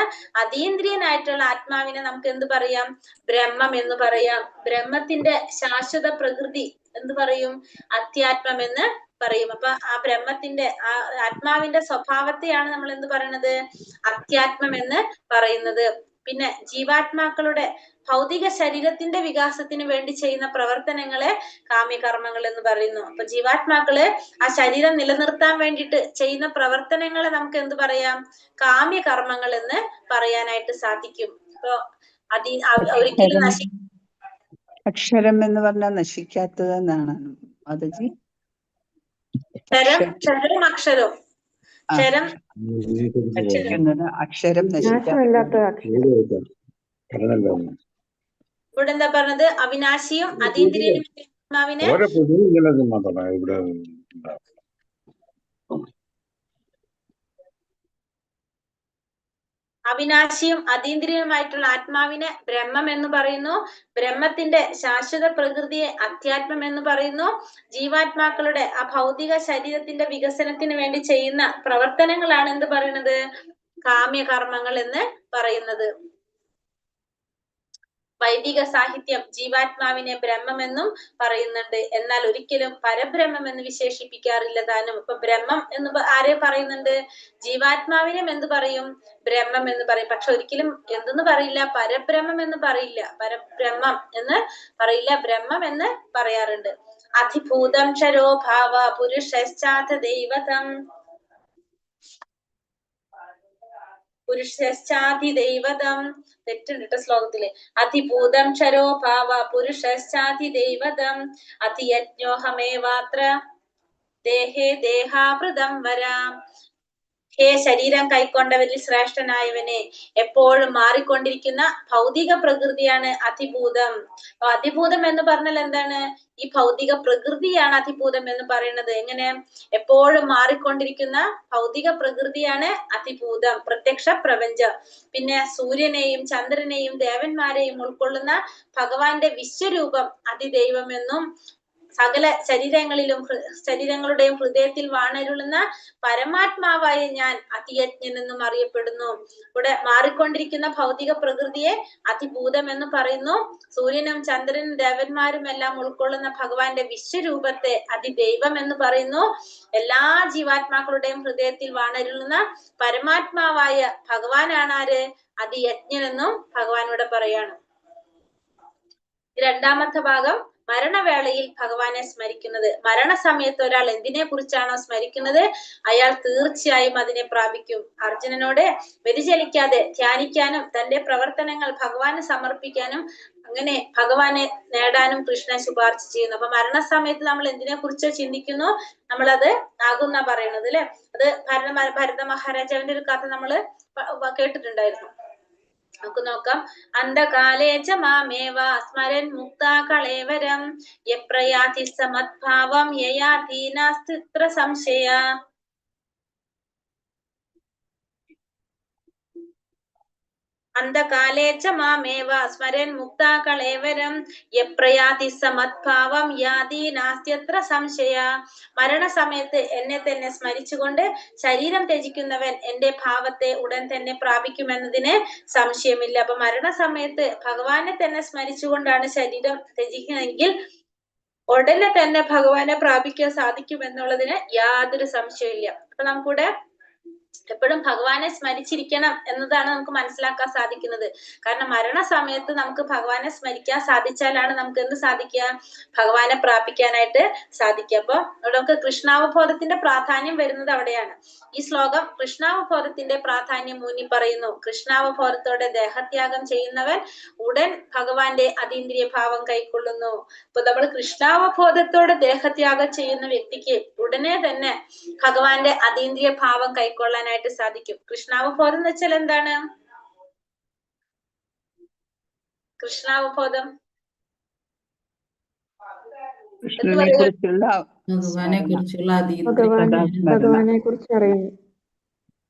അതീന്ദ്രിയനായിട്ടുള്ള ആത്മാവിനെ നമുക്ക് എന്ത് പറയാം? ബ്രഹ്മം എന്ന് പറയാം. ബ്രഹ്മത്തിന്റെ ശാശ്വത പ്രകൃതി എന്ത് പറയും? അധ്യാത്മം എന്ന് പറയും. അപ്പൊ ആ ബ്രഹ്മത്തിന്റെ ആ ആത്മാവിന്റെ സ്വഭാവത്തെയാണ് നമ്മൾ എന്ത് പറയുന്നത്, അത്യാത്മം എന്ന് പറയുന്നത്. പിന്നെ ജീവാത്മാക്കളുടെ ഭൗതിക ശരീരത്തിന്റെ വികാസത്തിന് വേണ്ടി ചെയ്യുന്ന പ്രവർത്തനങ്ങളെ കാമ്യകർമ്മങ്ങൾ എന്ന് പറയുന്നു. അപ്പൊ ജീവാത്മാക്കള് ആ ശരീരം നിലനിർത്താൻ വേണ്ടിയിട്ട് ചെയ്യുന്ന പ്രവർത്തനങ്ങളെ നമുക്ക് എന്ത് പറയാം, കാമ്യകർമ്മങ്ങൾ എന്ന് പറയാനായിട്ട് സാധിക്കും. അപ്പൊ ഒരിക്കലും അക്ഷരം എന്ന് പറഞ്ഞാൽ നശിക്കാത്തത് എന്നാണ് മാതാജി. ക്ഷരം അക്ഷരം ക്ഷരം അക്ഷരം നാശമില്ലാത്ത അക്ഷരം. ഇവിടെ എന്താ പറഞ്ഞത്, അവിനാശിയും അതീന്ദ്രിയനും ആത്മാവിനെ അവിനാശിയും അതീന്ദ്രിയവുമായിട്ടുള്ള ആത്മാവിനെ ബ്രഹ്മം എന്ന് പറയുന്നു. ബ്രഹ്മത്തിന്റെ ശാശ്വത പ്രകൃതിയെ അധ്യാത്മം എന്ന് പറയുന്നു. ജീവാത്മാക്കളുടെ ആ ഭൗതിക ശരീരത്തിന്റെ വികസനത്തിന് വേണ്ടി ചെയ്യുന്ന പ്രവർത്തനങ്ങളാണ് എന്ത് പറയുന്നത്, കാമ്യകർമ്മങ്ങൾ എന്ന് പറയുന്നത്. വൈദിക സാഹിത്യം ജീവാത്മാവിനെ ബ്രഹ്മമെന്നും പറയുന്നുണ്ട്, എന്നാൽ ഒരിക്കലും പരബ്രഹ്മം എന്ന് വിശേഷിപ്പിക്കാറില്ല താനും. ഇപ്പൊ ബ്രഹ്മം എന്ന് ആരെ പറയുന്നുണ്ട്, ജീവാത്മാവിനും എന്ത് പറയും, ബ്രഹ്മം എന്ന് പറയും. പക്ഷെ ഒരിക്കലും എന്തെന്ന് പറയില്ല, പരബ്രഹ്മം എന്ന് പറയില്ല, പരബ്രഹ്മം എന്ന് പറയില്ല, ബ്രഹ്മം എന്ന് പറയാറുണ്ട്. അധിഭൂതം ക്ഷരോ ഭാവ പുരുഷശ്ചാഥ ദൈവതം പുരുഷശ്ചാധിദൈവതം, തെറ്റുണ്ട് കേട്ടോ ശ്ലോകത്തില്. അതിഭൂതം ക്ഷരോ ഭാവ പുരുഷശ്ചാധിദൈവതം അതിയജ്ഞോഹമേവാത്ര ദേഹേ ദേഹാവൃതം വരാം. ഹേ ശരീരം കൈക്കൊണ്ടവരിൽ ശ്രേഷ്ഠനായവനെ, എപ്പോഴും മാറിക്കൊണ്ടിരിക്കുന്ന ഭൗതിക പ്രകൃതിയാണ് അതിഭൂതം. അപ്പൊ അതിഭൂതം എന്ന് പറഞ്ഞാൽ എന്താണ്, ഈ ഭൗതിക പ്രകൃതിയാണ് അതിഭൂതം എന്ന് പറയുന്നത്. എങ്ങനെ, എപ്പോഴും മാറിക്കൊണ്ടിരിക്കുന്ന ഭൗതിക പ്രകൃതിയാണ് അതിഭൂതം, പ്രത്യക്ഷ പ്രപഞ്ചം. പിന്നെ സൂര്യനെയും ചന്ദ്രനെയും ദേവന്മാരെയും ഉൾക്കൊള്ളുന്ന ഭഗവാന്റെ വിശ്വരൂപം അതിദൈവം എന്നും, സകല ശരീരങ്ങളുടെയും ഹൃദയത്തിൽ വാണരുളുന്ന പരമാത്മാവായ ഞാൻ അതിയജ്ഞൻ എന്നും അറിയപ്പെടുന്നു. ഇവിടെ മാറിക്കൊണ്ടിരിക്കുന്ന ഭൗതിക പ്രകൃതിയെ അതിഭൂതം എന്ന് പറയുന്നു. സൂര്യനും ചന്ദ്രനും ദേവന്മാരും എല്ലാം ഉൾക്കൊള്ളുന്ന ഭഗവാന്റെ വിശ്വരൂപത്തെ അതിദൈവം എന്ന് പറയുന്നു. എല്ലാ ജീവാത്മാക്കളുടെയും ഹൃദയത്തിൽ വാണരുളുന്ന പരമാത്മാവായ ഭഗവാനാണ് ആര്, അതിയജ്ഞൻ എന്നും ഭഗവാൻ ഇവിടെ പറയാണ്. രണ്ടാമത്തെ ഭാഗം, മരണവേളയിൽ ഭഗവാനെ സ്മരിക്കുന്നത്. മരണസമയത്ത് ഒരാൾ എന്തിനെ കുറിച്ചാണോ സ്മരിക്കുന്നത്, അയാൾ തീർച്ചയായും അതിനെ പ്രാപിക്കും. അർജുനനോട് വ്യതിചലിക്കാതെ ധ്യാനിക്കാനും തന്റെ പ്രവർത്തനങ്ങൾ ഭഗവാന് സമർപ്പിക്കാനും അങ്ങനെ ഭഗവാനെ നേടാനും കൃഷ്ണൻ ശുപാർശ ചെയ്യുന്നു. അപ്പൊ മരണസമയത്ത് നമ്മൾ എന്തിനെ കുറിച്ച് ചിന്തിക്കുന്നു, നമ്മളത് ആകുന്ന പറയുന്നത് അല്ലെ. അത് ഭരത മഹാരാജാവിന്റെ ഒരു കഥ നമ്മള് കേട്ടിട്ടുണ്ടായിരുന്നു. നമുക്ക് നോക്കാം. അന്ധകാലേച മാമേവ സ്മരൻ മുക്താ കളേവരം യപ്രയാതി സമദ്ഭാവം യയാതി നാസ്തിത്ര സംശയ. അന്ധകാലേച മാമേവ സ്മരൻ മുക്താ കളേവരം യപ്രയാതി സമദ്ഭാവം യാതി നാസ്ത്യത്ര സംശയ. മരണസമയത്ത് എന്നെ തന്നെ സ്മരിച്ചുകൊണ്ട് ശരീരം ത്യജിക്കുന്നവൻ എന്റെ ഭാവത്തെ ഉടൻ തന്നെ പ്രാപിക്കുമെന്നതിന് സംശയമില്ല. അപ്പൊ മരണസമയത്ത് ഭഗവാനെ തന്നെ സ്മരിച്ചുകൊണ്ടാണ് ശരീരം ത്യജിക്കുന്നതെങ്കിൽ ഉടനെ തന്നെ ഭഗവാനെ പ്രാപിക്കാൻ സാധിക്കുമെന്നുള്ളതിന് യാതൊരു സംശയമില്ല. അപ്പൊ നമുക്കിവിടെ എപ്പോഴും ഭഗവാനെ സ്മരിച്ചിരിക്കണം എന്നതാണ് നമുക്ക് മനസ്സിലാക്കാൻ സാധിക്കുന്നത്. കാരണം മരണസമയത്ത് നമുക്ക് ഭഗവാനെ സ്മരിക്കാൻ സാധിച്ചാലാണ് നമുക്ക് എന്ത് സാധിക്കുക, ഭഗവാനെ പ്രാപിക്കാനായിട്ട് സാധിക്കുക. അപ്പൊ ഇവിടെ നമുക്ക് കൃഷ്ണാവബോധത്തിന്റെ പ്രാധാന്യം വരുന്നത് അവിടെയാണ്. ഈ ശ്ലോകം കൃഷ്ണാവബോധത്തിന്റെ പ്രാധാന്യം ഊന്നി പറയുന്നു. കൃഷ്ണാവബോധത്തോടെ ദേഹത്യാഗം ചെയ്യുന്നവൻ ഉടൻ ഭഗവാന്റെ അതീന്ദ്രിയ ഭാവം കൈക്കൊള്ളുന്നു. അപ്പൊ നമ്മൾ കൃഷ്ണാവബോധത്തോടെ ദേഹത്യാഗം ചെയ്യുന്ന വ്യക്തിക്ക് ഉടനെ തന്നെ ഭഗവാന്റെ അതീന്ദ്രിയ ഭാവം കൈക്കൊള്ളാനായിട്ട് സാധിക്കും. കൃഷ്ണാവബോധം എന്ന് വെച്ചാൽ എന്താണ്, കൃഷ്ണാവബോധം ഭഗവാനെ കുറിച്ച് അറിയുന്നു.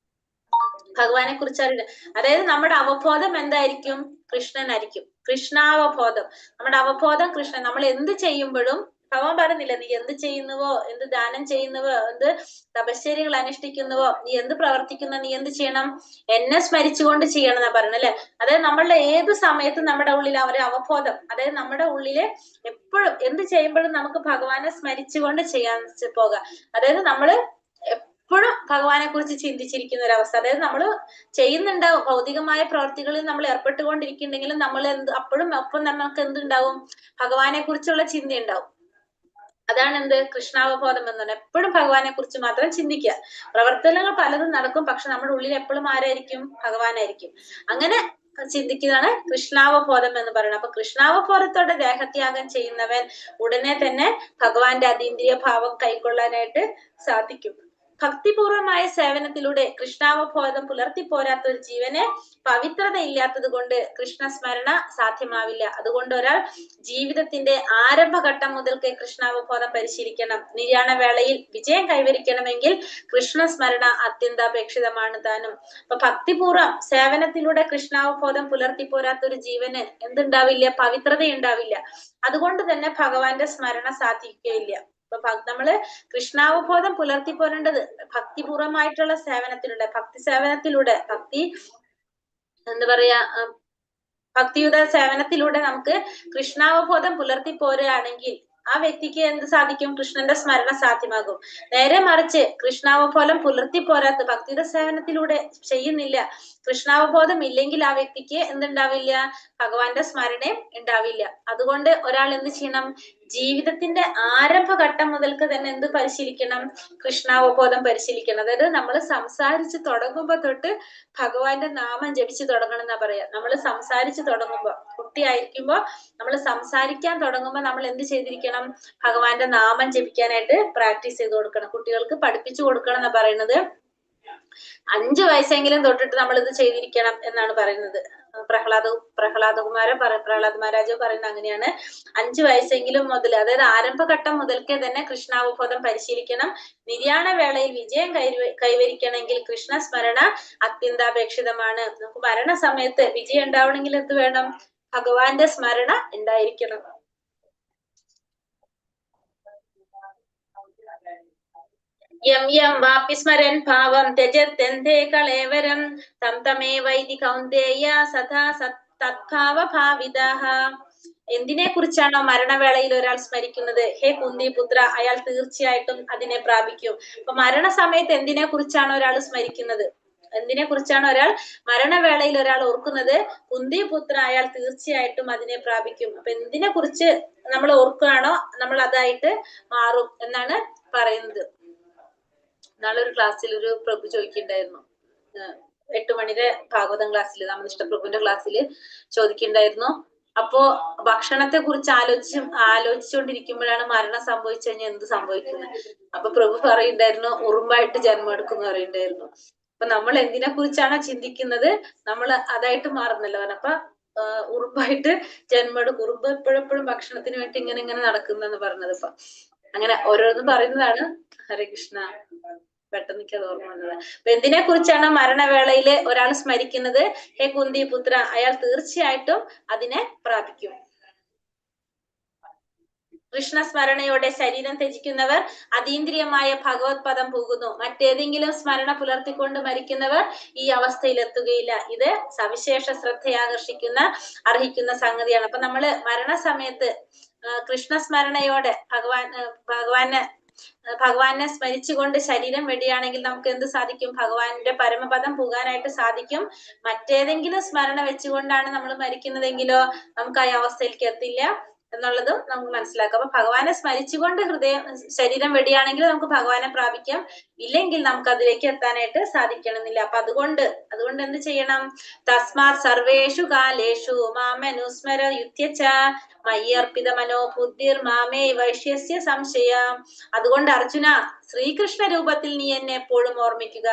ഭഗവാനെ കുറിച്ച് അറിയുന്നത്, അതായത് നമ്മുടെ അവബോധം എന്തായിരിക്കും, കൃഷ്ണനായിരിക്കും. കൃഷ്ണാവബോധം, നമ്മുടെ അവബോധം കൃഷ്ണൻ. നമ്മൾ എന്ത് ചെയ്യുമ്പോഴും ഭഗവാൻ പറയുന്നില്ല, നീ എന്ത് ചെയ്യുന്നുവോ, എന്ത് ദാനം ചെയ്യുന്നുവോ, എന്ത് തപശ്ചര്യകൾ അനുഷ്ഠിക്കുന്നുവോ, നീ എന്ത് പ്രവർത്തിക്കുന്നോ, നീ എന്ത് ചെയ്യണം? എന്നെ സ്മരിച്ചുകൊണ്ട് ചെയ്യണം എന്നാ പറയുന്നത് അല്ലെ. അതായത് നമ്മളുടെ ഏത് സമയത്തും നമ്മുടെ ഉള്ളിൽ ആ ഒരു അവബോധം, അതായത് നമ്മുടെ ഉള്ളില് എപ്പോഴും എന്ത് ചെയ്യുമ്പോഴും നമുക്ക് ഭഗവാനെ സ്മരിച്ചുകൊണ്ട് ചെയ്യാൻ പോകാം. അതായത് നമ്മള് എപ്പോഴും ഭഗവാനെ കുറിച്ച് ചിന്തിച്ചിരിക്കുന്ന ഒരു അവസ്ഥ. അതായത് നമ്മൾ ചെയ്യുന്നുണ്ടാവും ഭൗതികമായ പ്രവർത്തികളിൽ നമ്മൾ ഏർപ്പെട്ടുകൊണ്ടിരിക്കുന്നുണ്ടെങ്കിലും നമ്മൾ അപ്പോഴും ഒപ്പം നമുക്ക് എന്തുണ്ടാവും? ഭഗവാനെ കുറിച്ചുള്ള ചിന്ത ഉണ്ടാവും. അതാണ് എന്ത് കൃഷ്ണാവബോധം എന്ന് പറഞ്ഞാൽ. എപ്പോഴും ഭഗവാനെ കുറിച്ച് മാത്രം ചിന്തിക്കുക. പ്രവർത്തനങ്ങൾ പലതും നടക്കും, പക്ഷെ നമ്മുടെ ഉള്ളിൽ എപ്പോഴും ആരായിരിക്കും? ഭഗവാനായിരിക്കും. അങ്ങനെ ചിന്തിക്കുന്നതാണ് കൃഷ്ണാവബോധം എന്ന് പറയുന്നത്. അപ്പൊ കൃഷ്ണാവബോധത്തോടെ ദേഹത്യാഗം ചെയ്യുന്നവൻ ഉടനെ തന്നെ ഭഗവാന്റെ അതീന്ദ്രിയ ഭാവം കൈക്കൊള്ളാനായിട്ട് സാധിക്കും. ഭക്തിപൂർവമായ സേവനത്തിലൂടെ കൃഷ്ണാവബോധം പുലർത്തിപ്പോരാത്ത ഒരു ജീവന് പവിത്രത ഇല്ലാത്തത് കൊണ്ട് കൃഷ്ണസ്മരണ സാധ്യമാവില്ല. അതുകൊണ്ട് ഒരാൾ ജീവിതത്തിന്റെ ആരംഭഘട്ടം മുതൽക്ക് കൃഷ്ണാവബോധം പരിശീലിക്കണം. നിര്യാണ വേളയിൽ വിജയം കൈവരിക്കണമെങ്കിൽ കൃഷ്ണസ്മരണ അത്യന്താപേക്ഷിതമാണ് താനും. അപ്പൊ ഭക്തിപൂർവ്വം സേവനത്തിലൂടെ കൃഷ്ണാവബോധം പുലർത്തിപ്പോരാത്ത ഒരു ജീവന് എന്തുണ്ടാവില്ല? പവിത്രത ഉണ്ടാവില്ല. അതുകൊണ്ട് തന്നെ ഭഗവാന്റെ സ്മരണ സാധിക്കുകയില്ല. അപ്പൊ നമ്മള് കൃഷ്ണാവബോധം പുലർത്തിപ്പോരേണ്ടത് ഭക്തിപൂർവമായിട്ടുള്ള സേവനത്തിലൂടെ, ഭക്തി സേവനത്തിലൂടെ, എന്താ പറയാ, ഭക്തിയുത സേവനത്തിലൂടെ നമുക്ക് കൃഷ്ണാവബോധം പുലർത്തിപ്പോരുകയാണെങ്കിൽ ആ വ്യക്തിക്ക് എന്ത് സാധിക്കും? കൃഷ്ണന്റെ സ്മരണ സാധ്യമാകും. നേരെ മറിച്ച് കൃഷ്ണാവബോധം പുലർത്തിപ്പോരാത്ത ഭക്തിയുത സേവനത്തിലൂടെ ചെയ്യുന്നില്ല, കൃഷ്ണാവബോധം ഇല്ലെങ്കിൽ ആ വ്യക്തിക്ക് എന്തുണ്ടാവില്ല? ഭഗവാന്റെ സ്മരണയും ഉണ്ടാവില്ല. അതുകൊണ്ട് ഒരാൾ എന്ത് ചെയ്യണം? ജീവിതത്തിന്റെ ആരംഭഘട്ടം മുതൽക്ക് തന്നെ എന്ത് പരിശീലിക്കണം? കൃഷ്ണാവബോധം പരിശീലിക്കണം. അതായത് നമ്മൾ സംസാരിച്ച് തുടങ്ങുമ്പോ തൊട്ട് ഭഗവാന്റെ നാമം ജപിച്ചു തുടങ്ങണം എന്നാ പറയാ. നമ്മൾ സംസാരിച്ച് തുടങ്ങുമ്പോ, കുട്ടിയായിരിക്കുമ്പോ നമ്മൾ സംസാരിക്കാൻ തുടങ്ങുമ്പോ നമ്മൾ എന്ത് ചെയ്തിരിക്കണം? ഭഗവാന്റെ നാമം ജപിക്കാനായിട്ട് പ്രാക്ടീസ് ചെയ്ത് കൊടുക്കണം. കുട്ടികൾക്ക് പഠിപ്പിച്ചു കൊടുക്കണം എന്നാ പറയുന്നത്. 5 വയസ്സെങ്കിലും തൊട്ടിട്ട് നമ്മൾ ഇത് ചെയ്തിരിക്കണം എന്നാണ് പറയുന്നത്. പ്രഹ്ലാദ മഹാരാജ് പറയുന്നത് അങ്ങനെയാണ്. 5 വയസ്സെങ്കിലും മുതൽ, അതായത് ആരംഭഘട്ടം മുതൽക്കേ തന്നെ കൃഷ്ണാവബോധം പരിശീലിക്കണം. നിര്യാണ വേളയിൽ വിജയം കൈവരിക്കണമെങ്കിൽ കൃഷ്ണസ്മരണ അത്യന്താപേക്ഷിതമാണ്. നമുക്ക് മരണസമയത്ത് വിജയം ഉണ്ടാവണമെങ്കിൽ എന്ത് വേണം? ഭഗവാന്റെ സ്മരണ ഉണ്ടായിരിക്കണം. യം യം വാപി സ്മരൻ ഭാവം ത്യജത്യന്തേ കളേവരം തം തമേവൈതി കൗന്ദേയ സദാ തദ്ഭാവ ഭാവിതഃ. എന്തിനെ കുറിച്ചാണോ മരണവേളയിൽ ഒരാൾ സ്മരിക്കുന്നത്, ഹേ കുന്തി പുത്ര, അയാൾ തീർച്ചയായിട്ടും അതിനെ പ്രാപിക്കും. അപ്പൊ മരണസമയത്ത് എന്തിനെ കുറിച്ചാണോ ഒരാൾ സ്മരിക്കുന്നത്, എന്തിനെ കുറിച്ചാണ് ഒരാൾ മരണവേളയിൽ ഒരാൾ ഓർക്കുന്നത്, കുന്തി പുത്ര, അയാൾ തീർച്ചയായിട്ടും അതിനെ പ്രാപിക്കും. അപ്പൊ എന്തിനെ കുറിച്ച് നമ്മൾ ഓർക്കുകയാണോ നമ്മൾ അതായിട്ട് മാറും എന്നാണ് പറയുന്നത്. നാളെ ഒരു ക്ലാസ്സിൽ ഒരു പ്രഭു ചോദിക്കുന്നുണ്ടായിരുന്നു, 8 മണിയുടെ ഭാഗവതം ക്ലാസ്സിൽ, നമ്മുടെ ഇഷ്ടപ്രഭുവിന്റെ ക്ലാസ്സിൽ ചോദിക്കുന്നുണ്ടായിരുന്നു, അപ്പോ ഭക്ഷണത്തെ കുറിച്ച് ആലോചിച്ചുകൊണ്ടിരിക്കുമ്പോഴാണ് മരണം സംഭവിച്ചു കഴിഞ്ഞാൽ എന്ത് സംഭവിക്കുന്നത്? അപ്പൊ പ്രഭു പറയുണ്ടായിരുന്നു, ഉറുമ്പായിട്ട് ജന്മം എടുക്കും പറയുണ്ടായിരുന്നു. അപ്പൊ നമ്മൾ എന്തിനെ കുറിച്ചാണോ ചിന്തിക്കുന്നത് നമ്മൾ അതായിട്ട് മാറുന്നല്ലോ. അപ്പൊ ഉറുമ്പായിട്ട് ജന്മെടുക്കും. ഉറുമ്പ് എപ്പോഴെപ്പോഴും ഭക്ഷണത്തിന് വേണ്ടി ഇങ്ങനെ നടക്കുന്നെന്ന് പറഞ്ഞത്. ഇപ്പൊ അങ്ങനെ ഓരോന്നും പറയുന്നതാണ്. ഹരേ കൃഷ്ണ. പെട്ടെന്ന് എനിക്കത് ഓർമ്മ വന്നത്. അപ്പൊ എന്തിനെ കുറിച്ചാണ് മരണവേളയില് ഒരാൾ സ്മരിക്കുന്നത്, ഹേ കുന്തി പുത്ര, അയാൾ തീർച്ചയായിട്ടും അതിനെ പ്രാപിക്കും. കൃഷ്ണസ്മരണയോടെ ശരീരം ത്യജിക്കുന്നവർ അതീന്ദ്രിയമായ ഭഗവത് പദം പോകുന്നു. മറ്റേതെങ്കിലും സ്മരണ പുലർത്തിക്കൊണ്ട് മരിക്കുന്നവർ ഈ അവസ്ഥയിലെത്തുകയില്ല. ഇത് സവിശേഷ അർഹിക്കുന്ന സംഗതിയാണ്. അപ്പൊ നമ്മള് മരണസമയത്ത് കൃഷ്ണസ്മരണയോടെ ഭഗവാനെ സ്മരിച്ചുകൊണ്ട് ശരീരം വെടിയാണെങ്കിൽ നമുക്ക് എന്ത് സാധിക്കും? ഭഗവാന്റെ പരമപദം പോകാനായിട്ട് സാധിക്കും. മറ്റേതെങ്കിലും സ്മരണ വെച്ചുകൊണ്ടാണ് നമ്മൾ മരിക്കുന്നതെങ്കിലോ നമുക്ക് ആ അവസ്ഥയിലേക്ക് എത്തില്ല എന്നുള്ളതും നമുക്ക് മനസ്സിലാക്കാം. അപ്പൊ ഭഗവാനെ സ്മരിച്ചുകൊണ്ട് ശരീരം വെടിയാണെങ്കിൽ നമുക്ക് ഭഗവാനെ പ്രാപിക്കാം, ഇല്ലെങ്കിൽ നമുക്ക് അതിലേക്ക് എത്താനായിട്ട് സാധിക്കണമെന്നില്ല. അപ്പൊ അതുകൊണ്ട് എന്ത് ചെയ്യണം? തസ്മാത് സർവേഷു കാലേഷു മാമനുസ്മര യുത്യച്ച മയ്യർപ്പിത മനോബുദ്ധിർ മാമേ വൈഷ്യസ്യ സംശയ. അതുകൊണ്ട് അർജുന, ശ്രീകൃഷ്ണ രൂപത്തിൽ നീ എന്നെ എപ്പോഴും ഓർമ്മിക്കുക.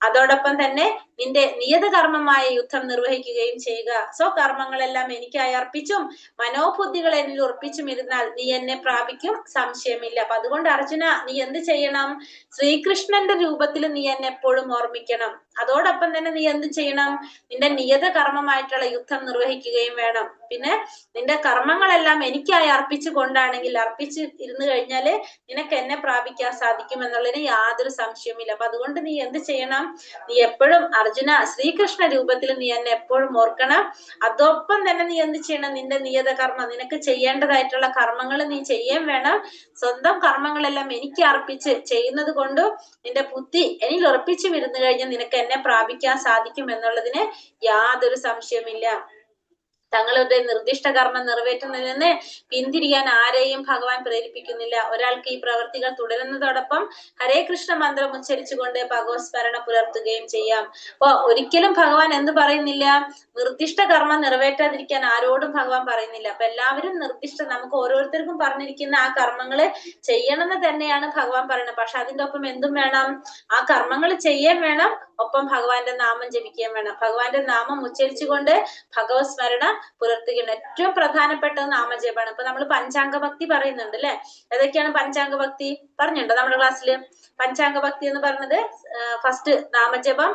അതോടൊപ്പം തന്നെ നിന്റെ നിയത കർമ്മമായ യുദ്ധം നിർവഹിക്കുകയും ചെയ്യുക. സ്വകർമ്മങ്ങളെല്ലാം എനിക്കായി അർപ്പിച്ചും മനോബുദ്ധികൾ എന്നിൽ ഉറപ്പിച്ചും ഇരുന്നാൽ നീ എന്നെ പ്രാപിക്കും, സംശയമില്ല. അപ്പൊ അതുകൊണ്ട് അർജുന, നീ എന്ത് ചെയ്യണം? ശ്രീകൃഷ്ണന്റെ രൂപത്തിൽ നീ എന്നെ എപ്പോഴും ഓർമ്മിക്കണം. അതോടൊപ്പം തന്നെ നീ എന്ത് ചെയ്യണം? നിന്റെ നിയത കർമ്മമായിട്ടുള്ള യുദ്ധം നിർവഹിക്കുകയും വേണം. പിന്നെ നിന്റെ കർമ്മങ്ങളെല്ലാം എനിക്കായി അർപ്പിച്ചു കൊണ്ടാണെങ്കിൽ, അർപ്പിച്ച് ഇരുന്ന് കഴിഞ്ഞാല് നിനക്ക് എന്നെ പ്രാപിക്കാൻ സാധിക്കും എന്നുള്ളതിന് യാതൊരു സംശയവുമില്ല. അപ്പൊ അതുകൊണ്ട് നീ എന്ത് ചെയ്യണം? നീ എപ്പോഴും അർജുന ശ്രീകൃഷ്ണ രൂപത്തിൽ നീ എന്നെ എപ്പോഴും ഓർക്കണം. അതോടൊപ്പം തന്നെ നീ എന്ത് ചെയ്യണം? നിന്റെ നിയത കർമ്മം, നിനക്ക് ചെയ്യേണ്ടതായിട്ടുള്ള കർമ്മങ്ങൾ നീ ചെയ്യാൻ വേണം. സ്വന്തം കർമ്മങ്ങളെല്ലാം എനിക്ക് അർപ്പിച്ച് ചെയ്യുന്നത് കൊണ്ടും നിന്റെ ബുദ്ധി എന്നിൽ ഉറപ്പിച്ചു വരുന്നു കഴിഞ്ഞാൽ നിനക്ക് എന്നെ പ്രാപിക്കാൻ സാധിക്കും എന്നുള്ളതിന് യാതൊരു സംശയമില്ല. തങ്ങളുടെ നിർദ്ദിഷ്ട കർമ്മം നിറവേറ്റുന്നതിൽ നിന്ന് പിന്തിരിയാൻ ആരെയും ഭഗവാൻ പ്രേരിപ്പിക്കുന്നില്ല. ഒരാൾക്ക് ഈ പ്രവൃത്തികൾ തുടരുന്നതോടൊപ്പം ഹരേ കൃഷ്ണ മന്ത്രം ഉച്ചരിച്ചുകൊണ്ട് ഭഗവത് സ്മരണ പുലർത്തുകയും ചെയ്യാം. അപ്പൊ ഒരിക്കലും ഭഗവാൻ എന്ത് പറയുന്നില്ല? നിർദ്ദിഷ്ട കർമ്മം നിറവേറ്റാതിരിക്കാൻ ആരോടും ഭഗവാൻ പറയുന്നില്ല. അപ്പൊ എല്ലാവരും നമുക്ക് ഓരോരുത്തർക്കും പറഞ്ഞിരിക്കുന്ന ആ കർമ്മങ്ങള് ചെയ്യണമെന്ന് തന്നെയാണ് ഭഗവാൻ പറയുന്നത്. പക്ഷെ അതിന്റെ ഒപ്പം എന്തും വേണം? ആ കർമ്മങ്ങൾ ചെയ്യാൻ വേണം, ഒപ്പം ഭഗവാന്റെ നാമം ജപിക്കുകയും വേണം. ഭഗവാന്റെ നാമം ഉച്ചരിച്ചുകൊണ്ട് ഭഗവത് സ്മരണ പുലർത്തുകയാണ്. ഏറ്റവും പ്രധാനപ്പെട്ടത് നാമജപമാണ്. ഇപ്പൊ നമ്മൾ പഞ്ചാംഗ ഭക്തി പറയുന്നുണ്ട് അല്ലെ? ഏതൊക്കെയാണ് പഞ്ചാംഗ ഭക്തി? പറഞ്ഞിട്ടുണ്ടോ നമ്മുടെ ക്ലാസ്സിൽ? പഞ്ചാംഗ ഭക്തി എന്ന് പറഞ്ഞത് ഫസ്റ്റ് നാമജപം,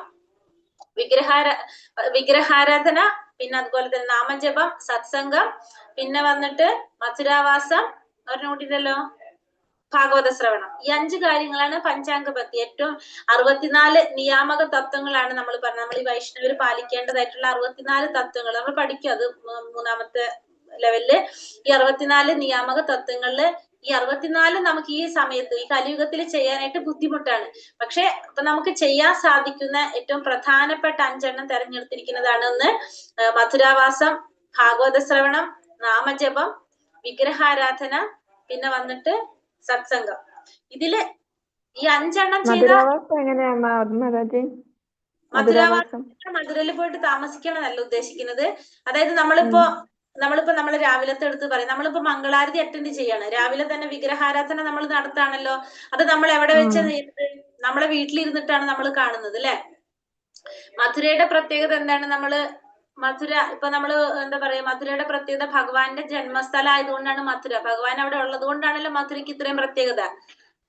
വിഗ്രഹാരാധന, പിന്നെ അതുപോലെ തന്നെ നാമജപം, സത്സംഗം, പിന്നെ വന്നിട്ട് മഥുരാവാസം, പറഞ്ഞുകൂട്ടിട്ടല്ലോ ഭാഗവത ശ്രവണം. ഈ 5 കാര്യങ്ങളാണ് പഞ്ചാംഗ ഭക്തി. ഏറ്റവും 64 നിയാമക തത്വങ്ങളാണ് നമ്മൾ പറഞ്ഞത്. നമ്മൾ ഈ വൈഷ്ണവർ പാലിക്കേണ്ടതായിട്ടുള്ള 64 തത്വങ്ങൾ നമ്മൾ പഠിക്കും. അത് 3ാമത്തെ ലെവലില് ഈ 64 നിയാമക തത്വങ്ങളില് ഈ 64 നമുക്ക് ഈ സമയത്ത് ഈ കലിയുഗത്തിൽ ചെയ്യാനായിട്ട് ബുദ്ധിമുട്ടാണ്. പക്ഷെ ഇപ്പൊ നമുക്ക് ചെയ്യാൻ സാധിക്കുന്ന ഏറ്റവും പ്രധാനപ്പെട്ട 5 എണ്ണം തെരഞ്ഞെടുത്തിരിക്കുന്നതാണ്. ഒന്ന് മഥുരാവാസം, ഭാഗവത ശ്രവണം, നാമജപം, വിഗ്രഹാരാധന, പിന്നെ വന്നിട്ട് സത്സംഗം. ഇതില് ഈ 5 എണ്ണം ചെയ്ത മധുരാവാസം മധുരയിൽ പോയിട്ട് താമസിക്കണമെന്നല്ല ഉദ്ദേശിക്കുന്നത്. അതായത് നമ്മളിപ്പോ നമ്മള് രാവിലത്തെ എടുത്ത് പറയും, നമ്മളിപ്പോ മംഗളാരതി അറ്റൻഡ് ചെയ്യാണ്, രാവിലെ തന്നെ വിഗ്രഹാരാധന നമ്മൾ നടത്താണല്ലോ. അത് നമ്മൾ എവിടെ വെച്ച് ചെയ്യുന്നത്? നമ്മളെ വീട്ടിലിരുന്നിട്ടാണ് നമ്മൾ കാണുന്നത് അല്ലെ? മധുരയുടെ പ്രത്യേകത എന്താണ്? മധുര ഇപ്പൊ നമ്മള് എന്താ പറയാ, മധുരയുടെ പ്രത്യേകത ഭഗവാന്റെ ജന്മസ്ഥലം ആയതുകൊണ്ടാണ് മധുര. ഭഗവാൻ അവിടെ ഉള്ളത് കൊണ്ടാണല്ലോ മധുരയ്ക്ക് ഇത്രയും പ്രത്യേകത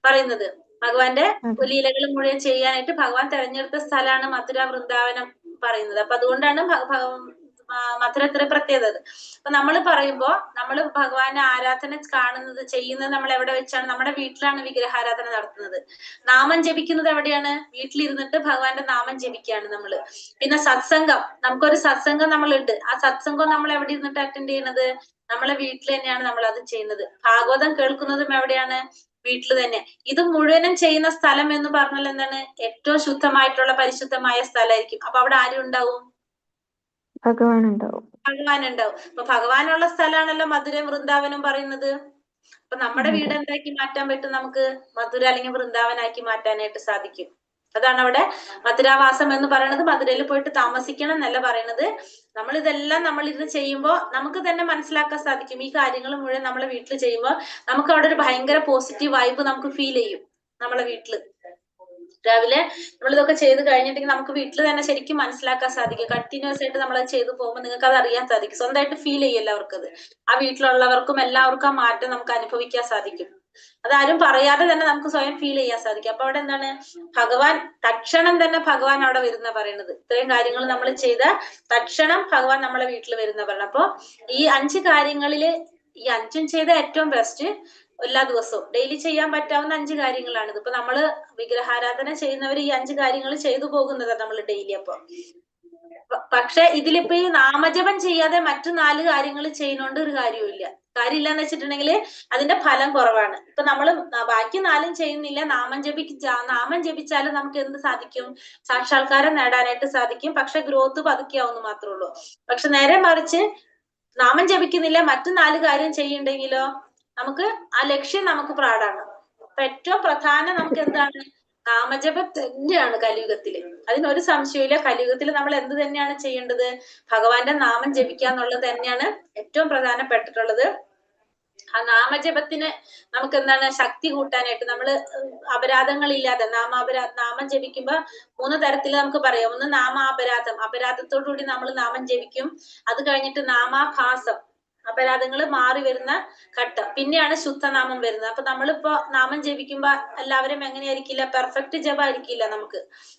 പറയുന്നത്. ഭഗവാന്റെ ലീലകൾ മുഴുവൻ ചെയ്യാനായിട്ട് ഭഗവാൻ തെരഞ്ഞെടുത്ത സ്ഥലമാണ് മധുര, വൃന്ദാവനം പറയുന്നത്. അപ്പൊ അതുകൊണ്ടാണ് മധുര ഇത്ര പ്രത്യേകത. അപ്പൊ നമ്മൾ പറയുമ്പോ നമ്മള് ഭഗവാന്റെ ആരാധന ചെയ്യുന്നത് നമ്മൾ എവിടെ വെച്ചാണ്? നമ്മുടെ വീട്ടിലാണ് വിഗ്രഹാരാധന നടത്തുന്നത്. നാമം ജപിക്കുന്നത് എവിടെയാണ്? വീട്ടിലിരുന്നിട്ട് ഭഗവാന്റെ നാമം ജപിക്കുകയാണ് നമ്മള്. പിന്നെ സത്സംഗം, നമുക്കൊരു സത്സംഗം നമ്മളുണ്ട്. ആ സത്സംഗം നമ്മൾ എവിടെ ഇരുന്നിട്ട് അറ്റൻഡ് ചെയ്യുന്നത്? നമ്മളെ വീട്ടിൽ തന്നെയാണ് നമ്മൾ അത് ചെയ്യുന്നത്. ഭാഗവതം കേൾക്കുന്നതും എവിടെയാണ്? വീട്ടിൽ തന്നെ. ഇത് മുഴുവനും ചെയ്യുന്ന സ്ഥലം എന്ന് പറഞ്ഞാൽ എന്താണ്? ഏറ്റവും ശുദ്ധമായിട്ടുള്ള പരിശുദ്ധമായ സ്ഥലമായിരിക്കും. അപ്പൊ അവിടെ ആരും ഉണ്ടാവും? ഭഗവാൻ ഉണ്ടാവും. അപ്പൊ ഭഗവാനുള്ള സ്ഥലമാണല്ലോ മധുര വൃന്ദാവനം പറയുന്നത്. അപ്പൊ നമ്മുടെ വീട് എന്താക്കി മാറ്റാൻ പറ്റും? നമുക്ക് മധുര അല്ലെങ്കിൽ വൃന്ദാവനാക്കി മാറ്റാനായിട്ട് സാധിക്കും. അതാണ് അവിടെ മധുരാവാസം എന്ന് പറയുന്നത്. മധുരയിൽ പോയിട്ട് താമസിക്കണം എന്നല്ല പറയുന്നത്. ഇതെല്ലാം നമ്മളിരുന്ന് ചെയ്യുമ്പോൾ നമുക്ക് തന്നെ മനസ്സിലാക്കാൻ സാധിക്കും. ഈ കാര്യങ്ങൾ മുഴുവൻ നമ്മളെ വീട്ടിൽ ചെയ്യുമ്പോൾ നമുക്ക് അവിടെ ഒരു ഭയങ്കര പോസിറ്റീവ് വൈബ് നമുക്ക് ഫീൽ ചെയ്യും. നമ്മളെ വീട്ടില് രാവിലെ നമ്മളിതൊക്കെ ചെയ്ത് കഴിഞ്ഞിട്ടുണ്ടെങ്കിൽ നമുക്ക് വീട്ടിൽ തന്നെ ശരിക്കും മനസ്സിലാക്കാൻ സാധിക്കും. കണ്ടിന്യൂസ് ആയിട്ട് നമ്മളത് ചെയ്തു പോകുമ്പോൾ നിങ്ങൾക്ക് അത് അറിയാൻ സാധിക്കും. സ്വന്തമായിട്ട് ഫീൽ ചെയ്യും എല്ലാവർക്കും. ആ വീട്ടിലുള്ളവർക്കും എല്ലാവർക്കും ആ മാറ്റം നമുക്ക് അനുഭവിക്കാൻ സാധിക്കും. അതാരും പറയാതെ തന്നെ നമുക്ക് സ്വയം ഫീൽ ചെയ്യാൻ സാധിക്കും. അപ്പൊ അവിടെ എന്താണ്? ഭഗവാൻ തക്ഷണം തന്നെ ഭഗവാൻ അവിടെ വരുന്ന പറയുന്നത്. ഇത്രയും കാര്യങ്ങൾ നമ്മൾ ചെയ്ത തക്ഷണം ഭഗവാൻ നമ്മളെ വീട്ടിൽ വരുന്ന പറയുന്നത്. അപ്പൊ ഈ 5 കാര്യങ്ങളില് ഈ 5ഉം ചെയ്ത ഏറ്റവും ബെസ്റ്റ് എല്ലാ ദിവസവും ഡെയിലി ചെയ്യാൻ പറ്റാവുന്ന 5 കാര്യങ്ങളാണിത്. ഇപ്പൊ നമ്മള് വിഗ്രഹാരാധന ചെയ്യുന്നവർ ഈ 5 കാര്യങ്ങൾ ചെയ്തു പോകുന്നതാണ് നമ്മൾ ഡെയിലി. അപ്പൊ പക്ഷെ ഇതിലിപ്പോ ഈ നാമജപം ചെയ്യാതെ മറ്റു 4 കാര്യങ്ങൾ ചെയ്യുന്നോണ്ട് ഒരു കാര്യമില്ല. കാര്യമില്ലാന്ന് വെച്ചിട്ടുണ്ടെങ്കിൽ അതിന്റെ ഫലം കുറവാണ്. ഇപ്പൊ നമ്മള് ബാക്കി 4ഉം ചെയ്യുന്നില്ല, നാമം ജപിച്ചാലും നമുക്ക് എന്ത് സാധിക്കും? സാക്ഷാത്കാരം നേടാനായിട്ട് സാധിക്കും. പക്ഷെ ഗ്രോത്ത് പതുക്കെയാവുന്നു മാത്രമേ ഉള്ളൂ. പക്ഷെ നേരെ മറിച്ച് നാമം ജപിക്കുന്നില്ല, മറ്റു 4 കാര്യം ചെയ്യുന്നുണ്ടെങ്കിലോ നമുക്ക് ആ ലക്ഷ്യം നമുക്ക് പ്രാടാണ്. അപ്പൊ ഏറ്റവും പ്രധാനം നമുക്ക് എന്താണ്? നാമജപം തന്നെയാണ് കലിയുഗത്തില്. അതിനൊരു സംശയമില്ല. കലിയുഗത്തിൽ നമ്മൾ എന്ത് തന്നെയാണ് ചെയ്യേണ്ടത്? ഭഗവാന്റെ നാമം ജപിക്കുക എന്നുള്ളത് തന്നെയാണ് ഏറ്റവും പ്രധാനപ്പെട്ടിട്ടുള്ളത്. ആ നാമജപത്തിന് നമുക്ക് എന്താണ് ശക്തി കൂട്ടാനായിട്ട് നമ്മള് അപരാധങ്ങളില്ലാതെ നാമം ജപിക്കുമ്പോ 3 തരത്തിൽ നമുക്ക് പറയാം. ഒന്ന് നാമാപരാധം, അപരാധത്തോടുകൂടി നമ്മൾ നാമം ജപിക്കും. അത് കഴിഞ്ഞിട്ട് നാമാഭാസം, അപരാധങ്ങൾ മാറി വരുന്ന ഘട്ടം. പിന്നെയാണ് ശുദ്ധനാമം വരുന്നത്. അപ്പൊ നമ്മളിപ്പോ നാമം ജപിക്കുമ്പോ എല്ലാവരും എങ്ങനെയായിരിക്കില്ല, പെർഫെക്റ്റ് ജപമായിരിക്കില്ല.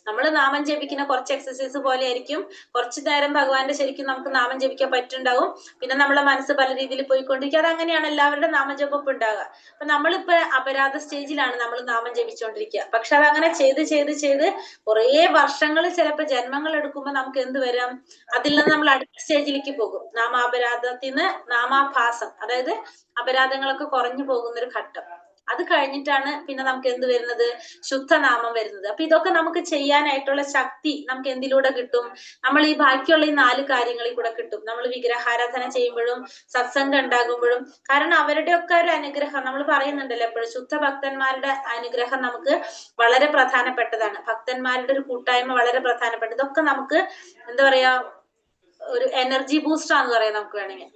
നമ്മൾ നാമം ജപിക്കുന്ന കുറച്ച് എക്സസൈസ് പോലെ ആയിരിക്കും. കുറച്ചു നേരം ഭഗവാന്റെ ശരിക്കും നമുക്ക് നാമം ജപിക്കാൻ പറ്റുണ്ടാവും. പിന്നെ നമ്മളെ മനസ്സ് പല രീതിയിൽ പോയിക്കൊണ്ടിരിക്കും. അത് അങ്ങനെയാണ് എല്ലാവരുടെ നാമജപം ഉണ്ടാകുക. അപ്പൊ നമ്മളിപ്പോ അപരാധ സ്റ്റേജിലാണ് നമ്മൾ നാമം ജപിച്ചുകൊണ്ടിരിക്കുക. പക്ഷെ അതങ്ങനെ ചെയ്ത് ചെയ്ത് ചെയ്ത് കുറേ വർഷങ്ങൾ, ചിലപ്പോൾ ജന്മങ്ങൾ എടുക്കുമ്പോൾ നമുക്ക് എന്ത് വരാം, അതിൽ നിന്ന് നമ്മൾ അടുത്ത സ്റ്റേജിലേക്ക് പോകും. നാമാപരാധത്തിൽ നിന്ന് നാമാഭാസം, അതായത് അപരാധങ്ങളൊക്കെ കുറഞ്ഞു പോകുന്ന ഒരു ഘട്ടം. അത് കഴിഞ്ഞിട്ടാണ് പിന്നെ നമുക്ക് എന്ത് വരുന്നത്, ശുദ്ധനാമം വരുന്നത്. അപ്പൊ ഇതൊക്കെ നമുക്ക് ചെയ്യാനായിട്ടുള്ള ശക്തി നമുക്ക് എന്തിലൂടെ കിട്ടും, നമ്മൾ ഈ ബാക്കിയുള്ള ഈ 4 കാര്യങ്ങളിൽ കൂടെ കിട്ടും. നമ്മൾ വിഗ്രഹാരാധന ചെയ്യുമ്പോഴും സത്സംഗം ഉണ്ടാകുമ്പോഴും, കാരണം അവരുടെയൊക്കെ ഒരു അനുഗ്രഹം നമ്മൾ പറയുന്നുണ്ടല്ലോ എപ്പോഴും, ശുദ്ധ ഭക്തന്മാരുടെ അനുഗ്രഹം നമുക്ക് വളരെ പ്രധാനപ്പെട്ടതാണ്. ഭക്തന്മാരുടെ ഒരു കൂട്ടായ്മ വളരെ പ്രധാനപ്പെട്ട. ഇതൊക്കെ നമുക്ക് എന്താ പറയാ, ഒരു എനർജി ബൂസ്റ്റർ ആണെന്ന് പറയാം നമുക്ക് വേണമെങ്കിൽ.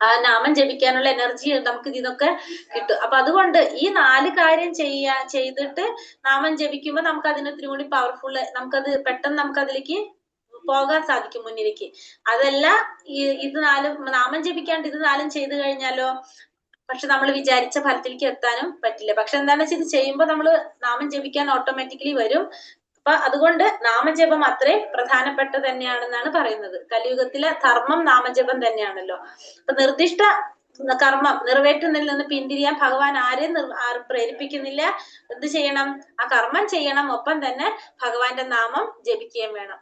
ആ നാമം ജപിക്കാനുള്ള എനർജി നമുക്ക് ഇതിനൊക്കെ കിട്ടും. അപ്പൊ അതുകൊണ്ട് ഈ 4 കാര്യം ചെയ്തിട്ട് നാമം ജപിക്കുമ്പോൾ നമുക്ക് അതിന് ഇത്തിരി കൂടി പവർഫുൾ, നമുക്കത് പെട്ടെന്ന് നമുക്ക് അതിലേക്ക് പോകാൻ സാധിക്കും മുന്നിലേക്ക്. അതല്ല ഇത് 4 നാമം ജപിക്കാണ്ട് ഇത് 4 ചെയ്തു കഴിഞ്ഞാലോ പക്ഷെ നമ്മൾ വിചാരിച്ച ഫലത്തിലേക്ക് എത്താനും പറ്റില്ല. പക്ഷെ എന്താണെന്ന് വെച്ചാൽ ഇത് ചെയ്യുമ്പോൾ നമ്മൾ നാമം ജപിക്കാൻ ഓട്ടോമാറ്റിക്കലി വരും. അപ്പൊ അതുകൊണ്ട് നാമജപം അത്രയും പ്രധാനപ്പെട്ട തന്നെയാണെന്നാണ് പറയുന്നത്. കലിയുഗത്തിലെ ധർമ്മം നാമജപം തന്നെയാണല്ലോ. അപ്പൊ നിർദ്ദിഷ്ട കർമ്മം നിറവേറ്റുന്നതിൽ നിന്ന് പിന്തിരിയാൻ ഭഗവാൻ ആരെയും പ്രേരിപ്പിക്കുന്നില്ല. എന്ത് ചെയ്യണം, ആ കർമ്മം ചെയ്യണം, ഒപ്പം തന്നെ ഭഗവാന്റെ നാമം ജപിക്കുകയും വേണം.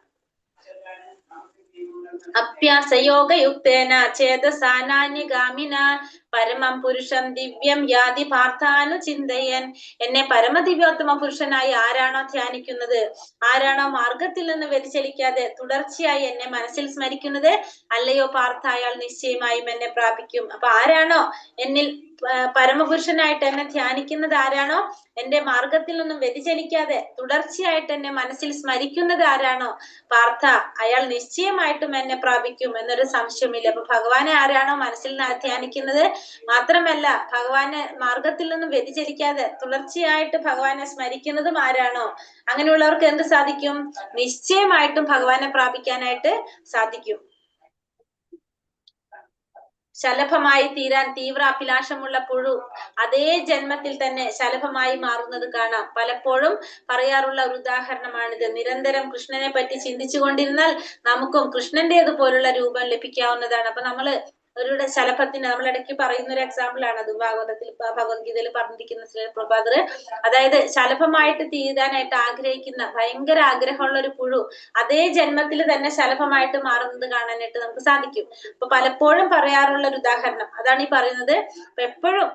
അഭ്യാസയോഗയുക്തേന ചേതസാനാന്യഗാമിന പരമം പുരുഷം ദിവ്യം യാതി പാർത്ഥാനു ചിന്തയൻ. എന്നെ പരമദിവ്യോത്തമ പുരുഷനായി ആരാണോ ധ്യാനിക്കുന്നത്, ആരാണോ മാർഗത്തിൽ നിന്ന് വ്യതിചലിക്കാതെ തുടർച്ചയായി എന്നെ മനസ്സിൽ സ്മരിക്കുന്നത്, അല്ലയോ പാർത്ഥ, അയാൾ നിശ്ചയമായും എന്നെ പ്രാപിക്കും. അപ്പൊ ആരാണോ എന്നിൽ പരമപുരുഷനായിട്ട് എന്നെ ധ്യാനിക്കുന്നത്, ആരാണോ എന്റെ മാർഗത്തിൽ നിന്നും വ്യതിചലിക്കാതെ തുടർച്ചയായിട്ട് എന്നെ മനസ്സിൽ സ്മരിക്കുന്നത് ആരാണോ പാർത്ഥ, അയാൾ നിശ്ചയമായിട്ടും എന്നെ പ്രാപിക്കും എന്നൊരു സംശയമില്ല. അപ്പൊ ഭഗവാനെ ആരാണോ മനസ്സിൽ ധ്യാനിക്കുന്നത്, മാത്രമല്ല ഭഗവാനെ മാർഗത്തിൽ നിന്നും വ്യതിചലിക്കാതെ തുടർച്ചയായിട്ട് ഭഗവാനെ സ്മരിക്കുന്നതും ആരാണോ, അങ്ങനെയുള്ളവർക്ക് എന്ത് സാധിക്കും, നിശ്ചയമായിട്ടും ഭഗവാനെ പ്രാപിക്കാനായിട്ട് സാധിക്കും. ശലഭമായി തീരാൻ തീവ്ര അഭിലാഷമുള്ള പുഴു അതേ ജന്മത്തിൽ തന്നെ ശലഭമായി മാറുന്നത് കാണാം. പലപ്പോഴും പറയാറുള്ള ഒരു ഉദാഹരണമാണിത്. നിരന്തരം കൃഷ്ണനെ പറ്റി ചിന്തിച്ചു കൊണ്ടിരുന്നാൽ നമുക്കും കൃഷ്ണന്റേതുപോലുള്ള രൂപം ലഭിക്കാവുന്നതാണ്. അപ്പൊ നമ്മള് ഒരു ശലഭത്തിന് നമ്മൾ ഇടയ്ക്ക് പറയുന്ന ഒരു എക്സാമ്പിൾ ആണ് അത്. ഭഗവത്ഗീതയിൽ പറഞ്ഞിരിക്കുന്ന ശ്രീ പ്രഭാതർ, അതായത് ശലഭമായിട്ട് തീരാനായിട്ട് ആഗ്രഹിക്കുന്ന ഭയങ്കര ആഗ്രഹമുള്ള ഒരു പുഴു അതേ ജന്മത്തിൽ തന്നെ ശലഭമായിട്ട് മാറുന്നത് കാണാനായിട്ട് നമുക്ക് സാധിക്കും. അപ്പൊ പലപ്പോഴും പറയാറുള്ള ഒരു ഉദാഹരണം അതാണ് ഈ പറയുന്നത്. അപ്പൊ എപ്പോഴും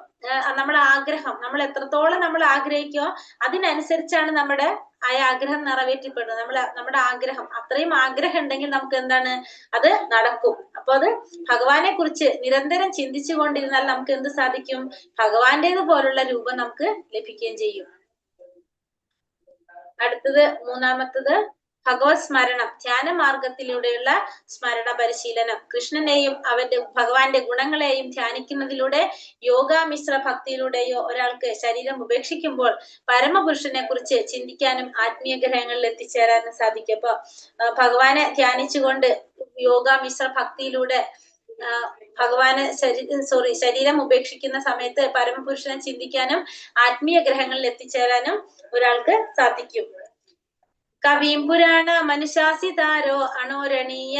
നമ്മുടെ ആഗ്രഹം, നമ്മൾ എത്രത്തോളം നമ്മൾ ആഗ്രഹിക്കുമോ അതിനനുസരിച്ചാണ് നമ്മുടെ ആ ആഗ്രഹം നിറവേറ്റപ്പെടുന്നത്. നമ്മുടെ ആഗ്രഹം അത്രയും ആഗ്രഹം ഉണ്ടെങ്കിൽ നമുക്ക് എന്താണ്, അത് നടക്കും. അപ്പൊ അത് ഭഗവാനെ കുറിച്ച് നിരന്തരം ചിന്തിച്ചു കൊണ്ടിരുന്നാൽ നമുക്ക് എന്ത് സാധിക്കും, ഭഗവാന്റേത് പോലുള്ള രൂപം നമുക്ക് ലഭിക്കുകയും ചെയ്യും. അടുത്തത് 3-മത്തത് ഭഗവത് സ്മരണം, ധ്യാന മാർഗത്തിലൂടെയുള്ള സ്മരണ പരിശീലനം. കൃഷ്ണനെയും ഭഗവാന്റെ ഗുണങ്ങളെയും ധ്യാനിക്കുന്നതിലൂടെ യോഗാമിശ്ര ഭക്തിയിലൂടെയോ ഒരാൾക്ക് ശരീരം ഉപേക്ഷിക്കുമ്പോൾ പരമപുരുഷനെ കുറിച്ച് ചിന്തിക്കാനും ആത്മീയ ഗ്രഹങ്ങളിൽ എത്തിച്ചേരാനും സാധിക്കും. അപ്പൊ ഭഗവാനെ ധ്യാനിച്ചുകൊണ്ട് യോഗാമിശ്ര ഭക്തിയിലൂടെ ഭഗവാന് ശരീരം ഉപേക്ഷിക്കുന്ന സമയത്ത് പരമപുരുഷനെ ചിന്തിക്കാനും ആത്മീയ ഗ്രഹങ്ങളിൽ എത്തിച്ചേരാനും ഒരാൾക്ക് സാധിക്കും. കവിം പുരാണ മനുശാസിതാരോ അണോരണീയ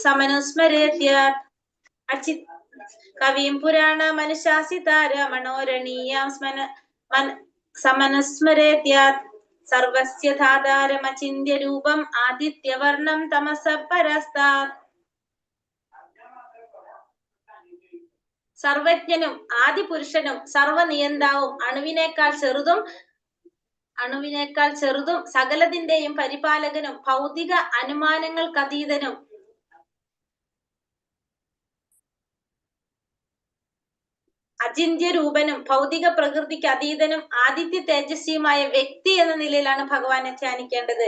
സമനുസ്മരേത്യ കവിം പുരാണ മനുശാസിതാര മനോരണീയ സമനുസ്മരേത്യാത് സർവസ്യ ധാതാരമചിന്യ രൂപം ആദിത്യവർണം തമസ പരസ്താത്. സർവജ്ഞനും ആദിപുരുഷനും സർവനിയന്താവും അണുവിനേക്കാൾ ചെറുതും സകലതിന്റെയും പരിപാലകനും ഭൗതിക അനുമാനങ്ങൾക്കതീതനും അചിന്യ രൂപനും ഭൗതിക പ്രകൃതിക്ക് അതീതനും ആദിത്യ തേജസ്വിയുമായ വ്യക്തി എന്ന നിലയിലാണ് ഭഗവാനെ ധ്യാനിക്കേണ്ടത്.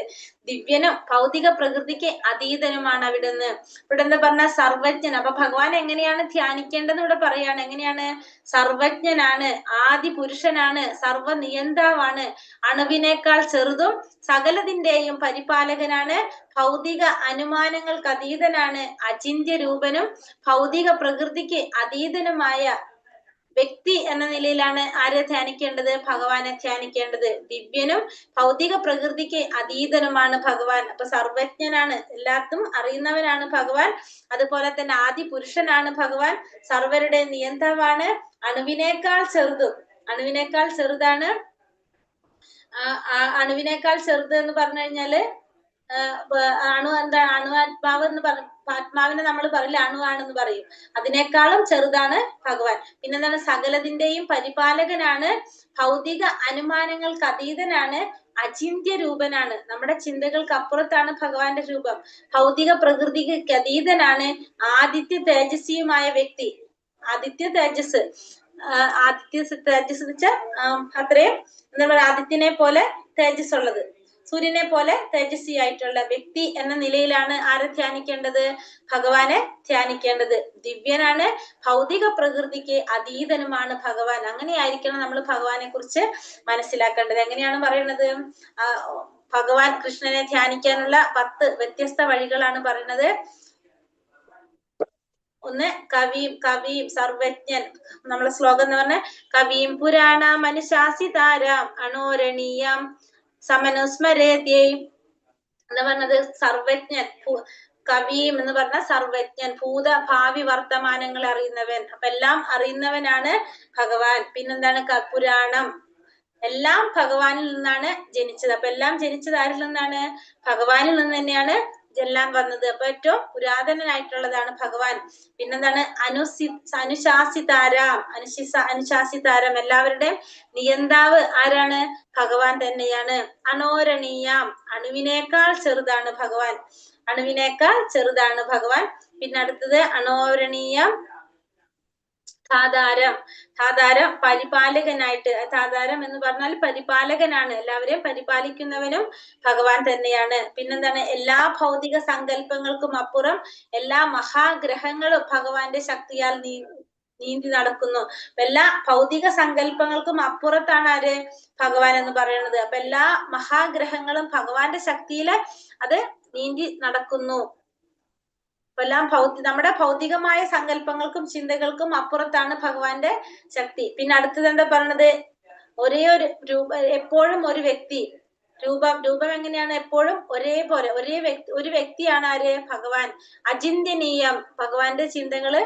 ദിവ്യനും ഭൗതിക പ്രകൃതിക്ക് അതീതനുമാണ് അവിടുന്ന്. ഇവിടെ എന്താ പറഞ്ഞ സർവജ്ഞൻ. അപ്പൊ ഭഗവാൻ എങ്ങനെയാണ് ധ്യാനിക്കേണ്ടത് ഇവിടെ പറയാണ്. എങ്ങനെയാണ്? സർവജ്ഞനാണ്, ആദി പുരുഷനാണ്, സർവനിയന്താവാണ്, അണുവിനേക്കാൾ ചെറുതും സകലതിന്റെയും പരിപാലകനാണ്, ഭൗതിക അനുമാനങ്ങൾക്ക് അതീതനാണ്, അചിന്യ രൂപനും ഭൗതിക പ്രകൃതിക്ക് അതീതനുമായ വ്യക്തി എന്ന നിലയിലാണ് ആരെ ധ്യാനിക്കേണ്ടത്? ഭഗവാനെ ധ്യാനിക്കേണ്ടത്. ദിവ്യനും ഭൗതിക പ്രകൃതിക്ക് അതീതനുമാണ് ഭഗവാൻ. അപ്പൊ സർവജ്ഞനാണ്, എല്ലാത്തും അറിയുന്നവനാണ് ഭഗവാൻ. അതുപോലെ തന്നെ ആദി പുരുഷനാണ് ഭഗവാൻ, സർവരുടെ നിയന്താവാണ്, അണുവിനേക്കാൾ ചെറുതും. അണുവിനേക്കാൾ ചെറുതാണ്. അണുവിനേക്കാൾ ചെറുത് എന്ന് പറഞ്ഞു കഴിഞ്ഞാല് അണു എന്താണ്? അണുവാത്മാവ് എന്ന് ആത്മാവിനെ നമ്മൾ പറയില്ല, അണുവാണെന്ന് പറയും. അതിനേക്കാളും ചെറുതാണ് ഭഗവാൻ. പിന്നെന്താണ്? സകലതിന്റെയും പരിപാലകനാണ്, ഭൗതിക അനുമാനങ്ങൾക്ക് അതീതനാണ്, അചിന്യ രൂപനാണ്. നമ്മുടെ ചിന്തകൾക്ക് അപ്പുറത്താണ് ഭഗവാന്റെ രൂപം. ഭൗതിക പ്രകൃതിക്ക് അതീതനാണ്, ആദിത്യ തേജസ്വിയുമായ വ്യക്തി. ആദിത്യ തേജസ്, ആദിത്യ തേജസ് എന്ന് വെച്ചാൽ അത്രയും എന്താ പറയുക, ആദിത്യനെ പോലെ തേജസ് ഉള്ളത്, സൂര്യനെ പോലെ തേജസ്വി ആയിട്ടുള്ള വ്യക്തി എന്ന നിലയിലാണ് ആരെ ധ്യാനിക്കേണ്ടത്? ഭഗവാനെ ധ്യാനിക്കേണ്ടത്. ദിവ്യനാണ്, ഭൗതിക പ്രകൃതിക്ക് അതീതനുമാണ് ഭഗവാൻ. അങ്ങനെയായിരിക്കണം നമ്മൾ ഭഗവാനെ കുറിച്ച് മനസ്സിലാക്കേണ്ടത്. എങ്ങനെയാണ് പറയുന്നത്? ഭഗവാൻ കൃഷ്ണനെ ധ്യാനിക്കാനുള്ള 10 വ്യത്യസ്ത വഴികളാണ് പറയുന്നത്. ഒന്ന് കവിയും സർവജ്ഞൻ. നമ്മളെ ശ്ലോകം എന്ന് പറഞ്ഞ കവിയും പുരാണ മനുശാസിതാരാം അണോരണീയം സമനുസ്മരേത്യേ എന്ന് പറഞ്ഞത് സർവജ്ഞൻ. കവിയും എന്ന് പറഞ്ഞ സർവജ്ഞൻ, ഭൂത ഭാവി വർത്തമാനങ്ങൾ അറിയുന്നവൻ. അപ്പൊ എല്ലാം അറിയുന്നവനാണ് ഭഗവാൻ. പിന്നെന്താണ്? പുരാണം, എല്ലാം ഭഗവാനിൽ നിന്നാണ് ജനിച്ചത്. അപ്പൊ എല്ലാം ജനിച്ചത് ആരിൽ നിന്നാണ്? ഭഗവാനിൽ നിന്ന് തന്നെയാണ് എല്ലാം വന്നത്. അപ്പൊ ഏറ്റവും പുരാതനനായിട്ടുള്ളതാണ് ഭഗവാൻ. പിന്നെന്താണ്? അനുശാസിതാരാം, അനുശാസിതാരം, എല്ലാവരുടെയും നിയന്താവ് ആരാണ്? ഭഗവാൻ തന്നെയാണ്. അണോരണീയാം, അണുവിനേക്കാൾ ചെറുതാണ് ഭഗവാൻ. അണുവിനേക്കാൾ ചെറുതാണ് ഭഗവാൻ. പിന്നെ അടുത്തത് അണോരണീയം ധാതാരം. ധാതാരം പരിപാലകനായിട്ട്, ധാതാരം എന്ന് പറഞ്ഞാൽ പരിപാലകനാണ്, എല്ലാവരെയും പരിപാലിക്കുന്നവനും ഭഗവാൻ തന്നെയാണ്. പിന്നെന്താണ്? എല്ലാ ഭൗതിക സങ്കല്പങ്ങൾക്കും അപ്പുറം എല്ലാ മഹാഗ്രഹങ്ങളും ഭഗവാന്റെ ശക്തിയാൽ നീന്തി നടക്കുന്നു. എല്ലാ ഭൗതിക സങ്കല്പങ്ങൾക്കും അപ്പുറത്താണ് ആര്? ഭഗവാൻ എന്ന് പറയുന്നത്. അപ്പൊ എല്ലാ മഹാഗ്രഹങ്ങളും ഭഗവാന്റെ ശക്തിയില് അത് നീന്തി നടക്കുന്നു. എല്ലാം നമ്മുടെ ഭൗതികമായ സങ്കല്പങ്ങൾക്കും ചിന്തകൾക്കും അപ്പുറത്താണ് ഭഗവാന്റെ ശക്തി. പിന്നെ അടുത്തത് എന്താ പറഞ്ഞത്? ഒരേ ഒരു രൂപം, എപ്പോഴും ഒരു വ്യക്തി. രൂപം എങ്ങനെയാണ്? എപ്പോഴും ഒരേപോലെ ഒരു വ്യക്തിയാണ് ആര്? ഭഗവാൻ. അചിന്യനീയം, ഭഗവാന്റെ ചിന്തകള്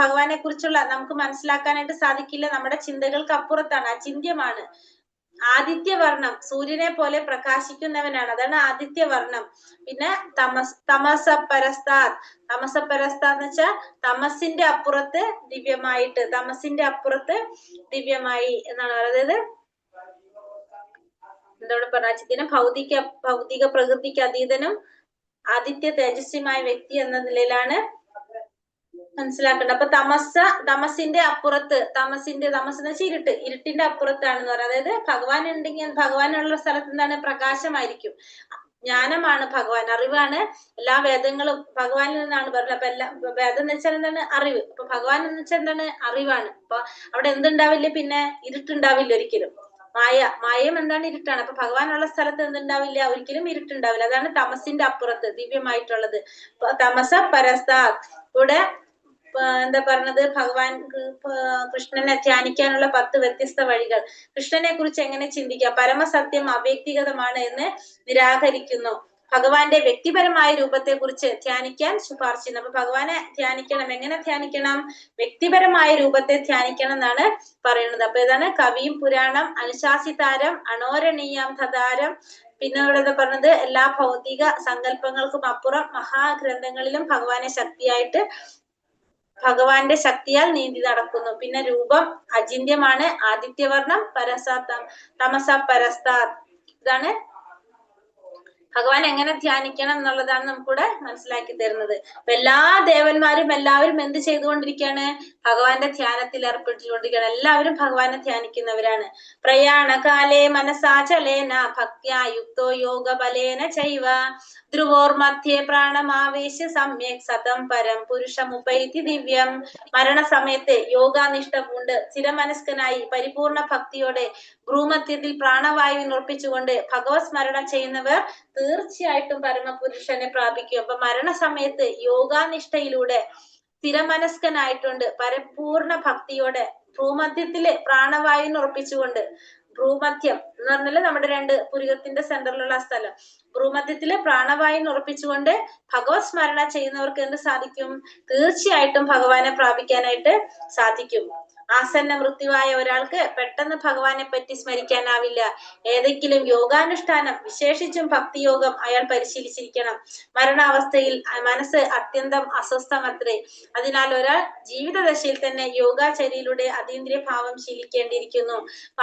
ഭഗവാനെ കുറിച്ചുള്ള നമുക്ക് മനസ്സിലാക്കാനായിട്ട് സാധിക്കില്ല. നമ്മുടെ ചിന്തകൾക്ക് അപ്പുറത്താണ്, അചിന്യമാണ്. ആദിത്യവർണം, സൂര്യനെ പോലെ പ്രകാശിക്കുന്നവനാണ്, അതാണ് ആദിത്യവർണം. പിന്നെ തമസപരസ്താത് എന്ന് വെച്ചാൽ തമസിന്റെ അപ്പുറത്ത് ദിവ്യമായിട്ട്, തമസിന്റെ അപ്പുറത്ത് ദിവ്യമായി എന്നാണ്. അതായത് എന്തോടെ പറഞ്ഞ ഭൗതിക പ്രകൃതിക്ക് അതീതനും ആദിത്യ തേജസ്വിയുമായ വ്യക്തി എന്ന നിലയിലാണ് മനസ്സിലാക്കേണ്ടത്. അപ്പൊ തമസിന്റെ അപ്പുറത്ത്, തമസ് എന്ന് വെച്ചാൽ ഇരുട്ടിന്റെ അപ്പുറത്താണെന്ന് പറയാം. അതായത് ഭഗവാൻ ഉണ്ടെങ്കിൽ, ഭഗവാനുള്ള സ്ഥലത്ത് എന്താണ്? പ്രകാശമായിരിക്കും. ജ്ഞാനമാണ് ഭഗവാൻ, അറിവാണ്. എല്ലാ വേദങ്ങളും ഭഗവാനിൽ നിന്നാണ് പറഞ്ഞത്. അപ്പൊ വേദം എന്ന് വെച്ചാൽ എന്താണ്? അറിവ്. അപ്പൊ ഭഗവാൻ എന്ന് വെച്ചാൽ എന്താണ്? അറിവാണ്. അപ്പൊ അവിടെ എന്തുണ്ടാവില്ല? പിന്നെ ഇരുട്ടുണ്ടാവില്ല ഒരിക്കലും. മായം എന്താണ്? ഇരുട്ടാണ്. അപ്പൊ ഭഗവാനുള്ള സ്ഥലത്ത് എന്തുണ്ടാവില്ല? ഒരിക്കലും ഇരുട്ടുണ്ടാവില്ല. അതാണ് തമസിന്റെ അപ്പുറത്ത് ദിവ്യമായിട്ടുള്ളത്. തമസ പരസ്താത്. ഇവിടെ എന്താ പറഞ്ഞത്? ഭഗവാൻ കൃഷ്ണനെ ധ്യാനിക്കാനുള്ള 10 വ്യത്യസ്ത വഴികൾ. കൃഷ്ണനെ കുറിച്ച് എങ്ങനെ ചിന്തിക്കാം? പരമസത്യം അവ്യക്തിഗതമാണ് എന്ന് നിരാകരിക്കുന്നു. ഭഗവാന്റെ വ്യക്തിപരമായ രൂപത്തെ കുറിച്ച് ധ്യാനിക്കാൻ ശുപാർശ ചെയ്യുന്നു. അപ്പൊ ഭഗവാനെ ധ്യാനിക്കണം. എങ്ങനെ ധ്യാനിക്കണം? വ്യക്തിപരമായ രൂപത്തെ ധ്യാനിക്കണം എന്നാണ് പറയുന്നത്. അപ്പൊ ഇതാണ് കവിയും പുരാണം, അനുശാസിതാരം, അണോരണീയം ധാതാരം. പിന്നെ ഇവിടെ പറഞ്ഞത് എല്ലാ ഭൗതിക സങ്കല്പങ്ങൾക്കും അപ്പുറം മഹാഗ്രന്ഥങ്ങളിലും ഭഗവാന്റെ ശക്തിയാൽ നീന്തി നടക്കുന്നു. പിന്നെ രൂപം അചിന്യമാണ്, ആദിത്യവർണം, തമസ പരസ്താത്. ഇതാണ് ഭഗവാൻ എങ്ങനെ ധ്യാനിക്കണം എന്നുള്ളതാണ് നമുക്കിവിടെ മനസ്സിലാക്കി തരുന്നത്. അപ്പൊ എല്ലാ ദേവന്മാരും എല്ലാവരും എന്ത് ചെയ്തുകൊണ്ടിരിക്കുകയാണ്? ഭഗവാന്റെ ധ്യാനത്തിൽ ഏർപ്പെട്ടുകൊണ്ടിരിക്കുകയാണ്. എല്ലാവരും ഭഗവാനെ ധ്യാനിക്കുന്നവരാണ്. പ്രയാണകാലേ മനസാചലേന ഭക്ത്യാ യുക്തോ യോഗ ബലേന ചൈവ ധ്രുവോർ മധ്യേ പ്രാണമാവേശ്യ സമ്യക് സതം പരം പുരുഷമുപൈതി ദിവ്യം. മരണസമയത്ത് യോഗാനിഷ്ഠ പൂണ്ട് സ്ഥിരമനസ്കനായി പരിപൂർണ ഭക്തിയോടെ ഭ്രൂമധ്യത്തിൽ പ്രാണവായുവിൽ ഉറപ്പിച്ചുകൊണ്ട് ഭഗവത് സ്മരണ ചെയ്യുന്നവർ തീർച്ചയായിട്ടും പരമപുരുഷനെ പ്രാപിക്കും. അപ്പൊ മരണസമയത്ത് യോഗാനിഷ്ഠയിലൂടെ സ്ഥിരമനസ്കനായിട്ടുണ്ട് പരിപൂർണ ഭക്തിയോടെ ഭ്രൂമധ്യത്തില് പ്രാണവായുവിന് ഉറപ്പിച്ചുകൊണ്ട്, ഭ്രൂമധ്യം എന്ന് പറഞ്ഞാല് നമ്മുടെ രണ്ട് പുരികത്തിന്റെ സെന്ററിലുള്ള സ്ഥലം, ഭ്രൂമധ്യത്തില് പ്രാണവായുവിന് ഉറപ്പിച്ചുകൊണ്ട് ഭഗവത് സ്മരണ ചെയ്യുന്നവർക്ക് എന്ത് സാധിക്കും? തീർച്ചയായിട്ടും ഭഗവാനെ പ്രാപിക്കാനായിട്ട് സാധിക്കും. ആസന്ന മൃത്യുവായ ഒരാൾക്ക് പെട്ടെന്ന് ഭഗവാനെ പറ്റി സ്മരിക്കാനാവില്ല. ഏതെങ്കിലും യോഗാനുഷ്ഠാനം, വിശേഷിച്ചും ഭക്തിയോഗം അയാൾ പരിശീലിച്ചിരിക്കണം. മരണാവസ്ഥയിൽ മനസ്സ് അത്യന്തം അസ്വസ്ഥമത്രേ. അതിനാൽ ഒരാൾ ജീവിതദശയിൽ തന്നെ യോഗാചര്യയിലൂടെ അതീന്ദ്രിയ ഭാവം ശീലിക്കേണ്ടിയിരിക്കുന്നു.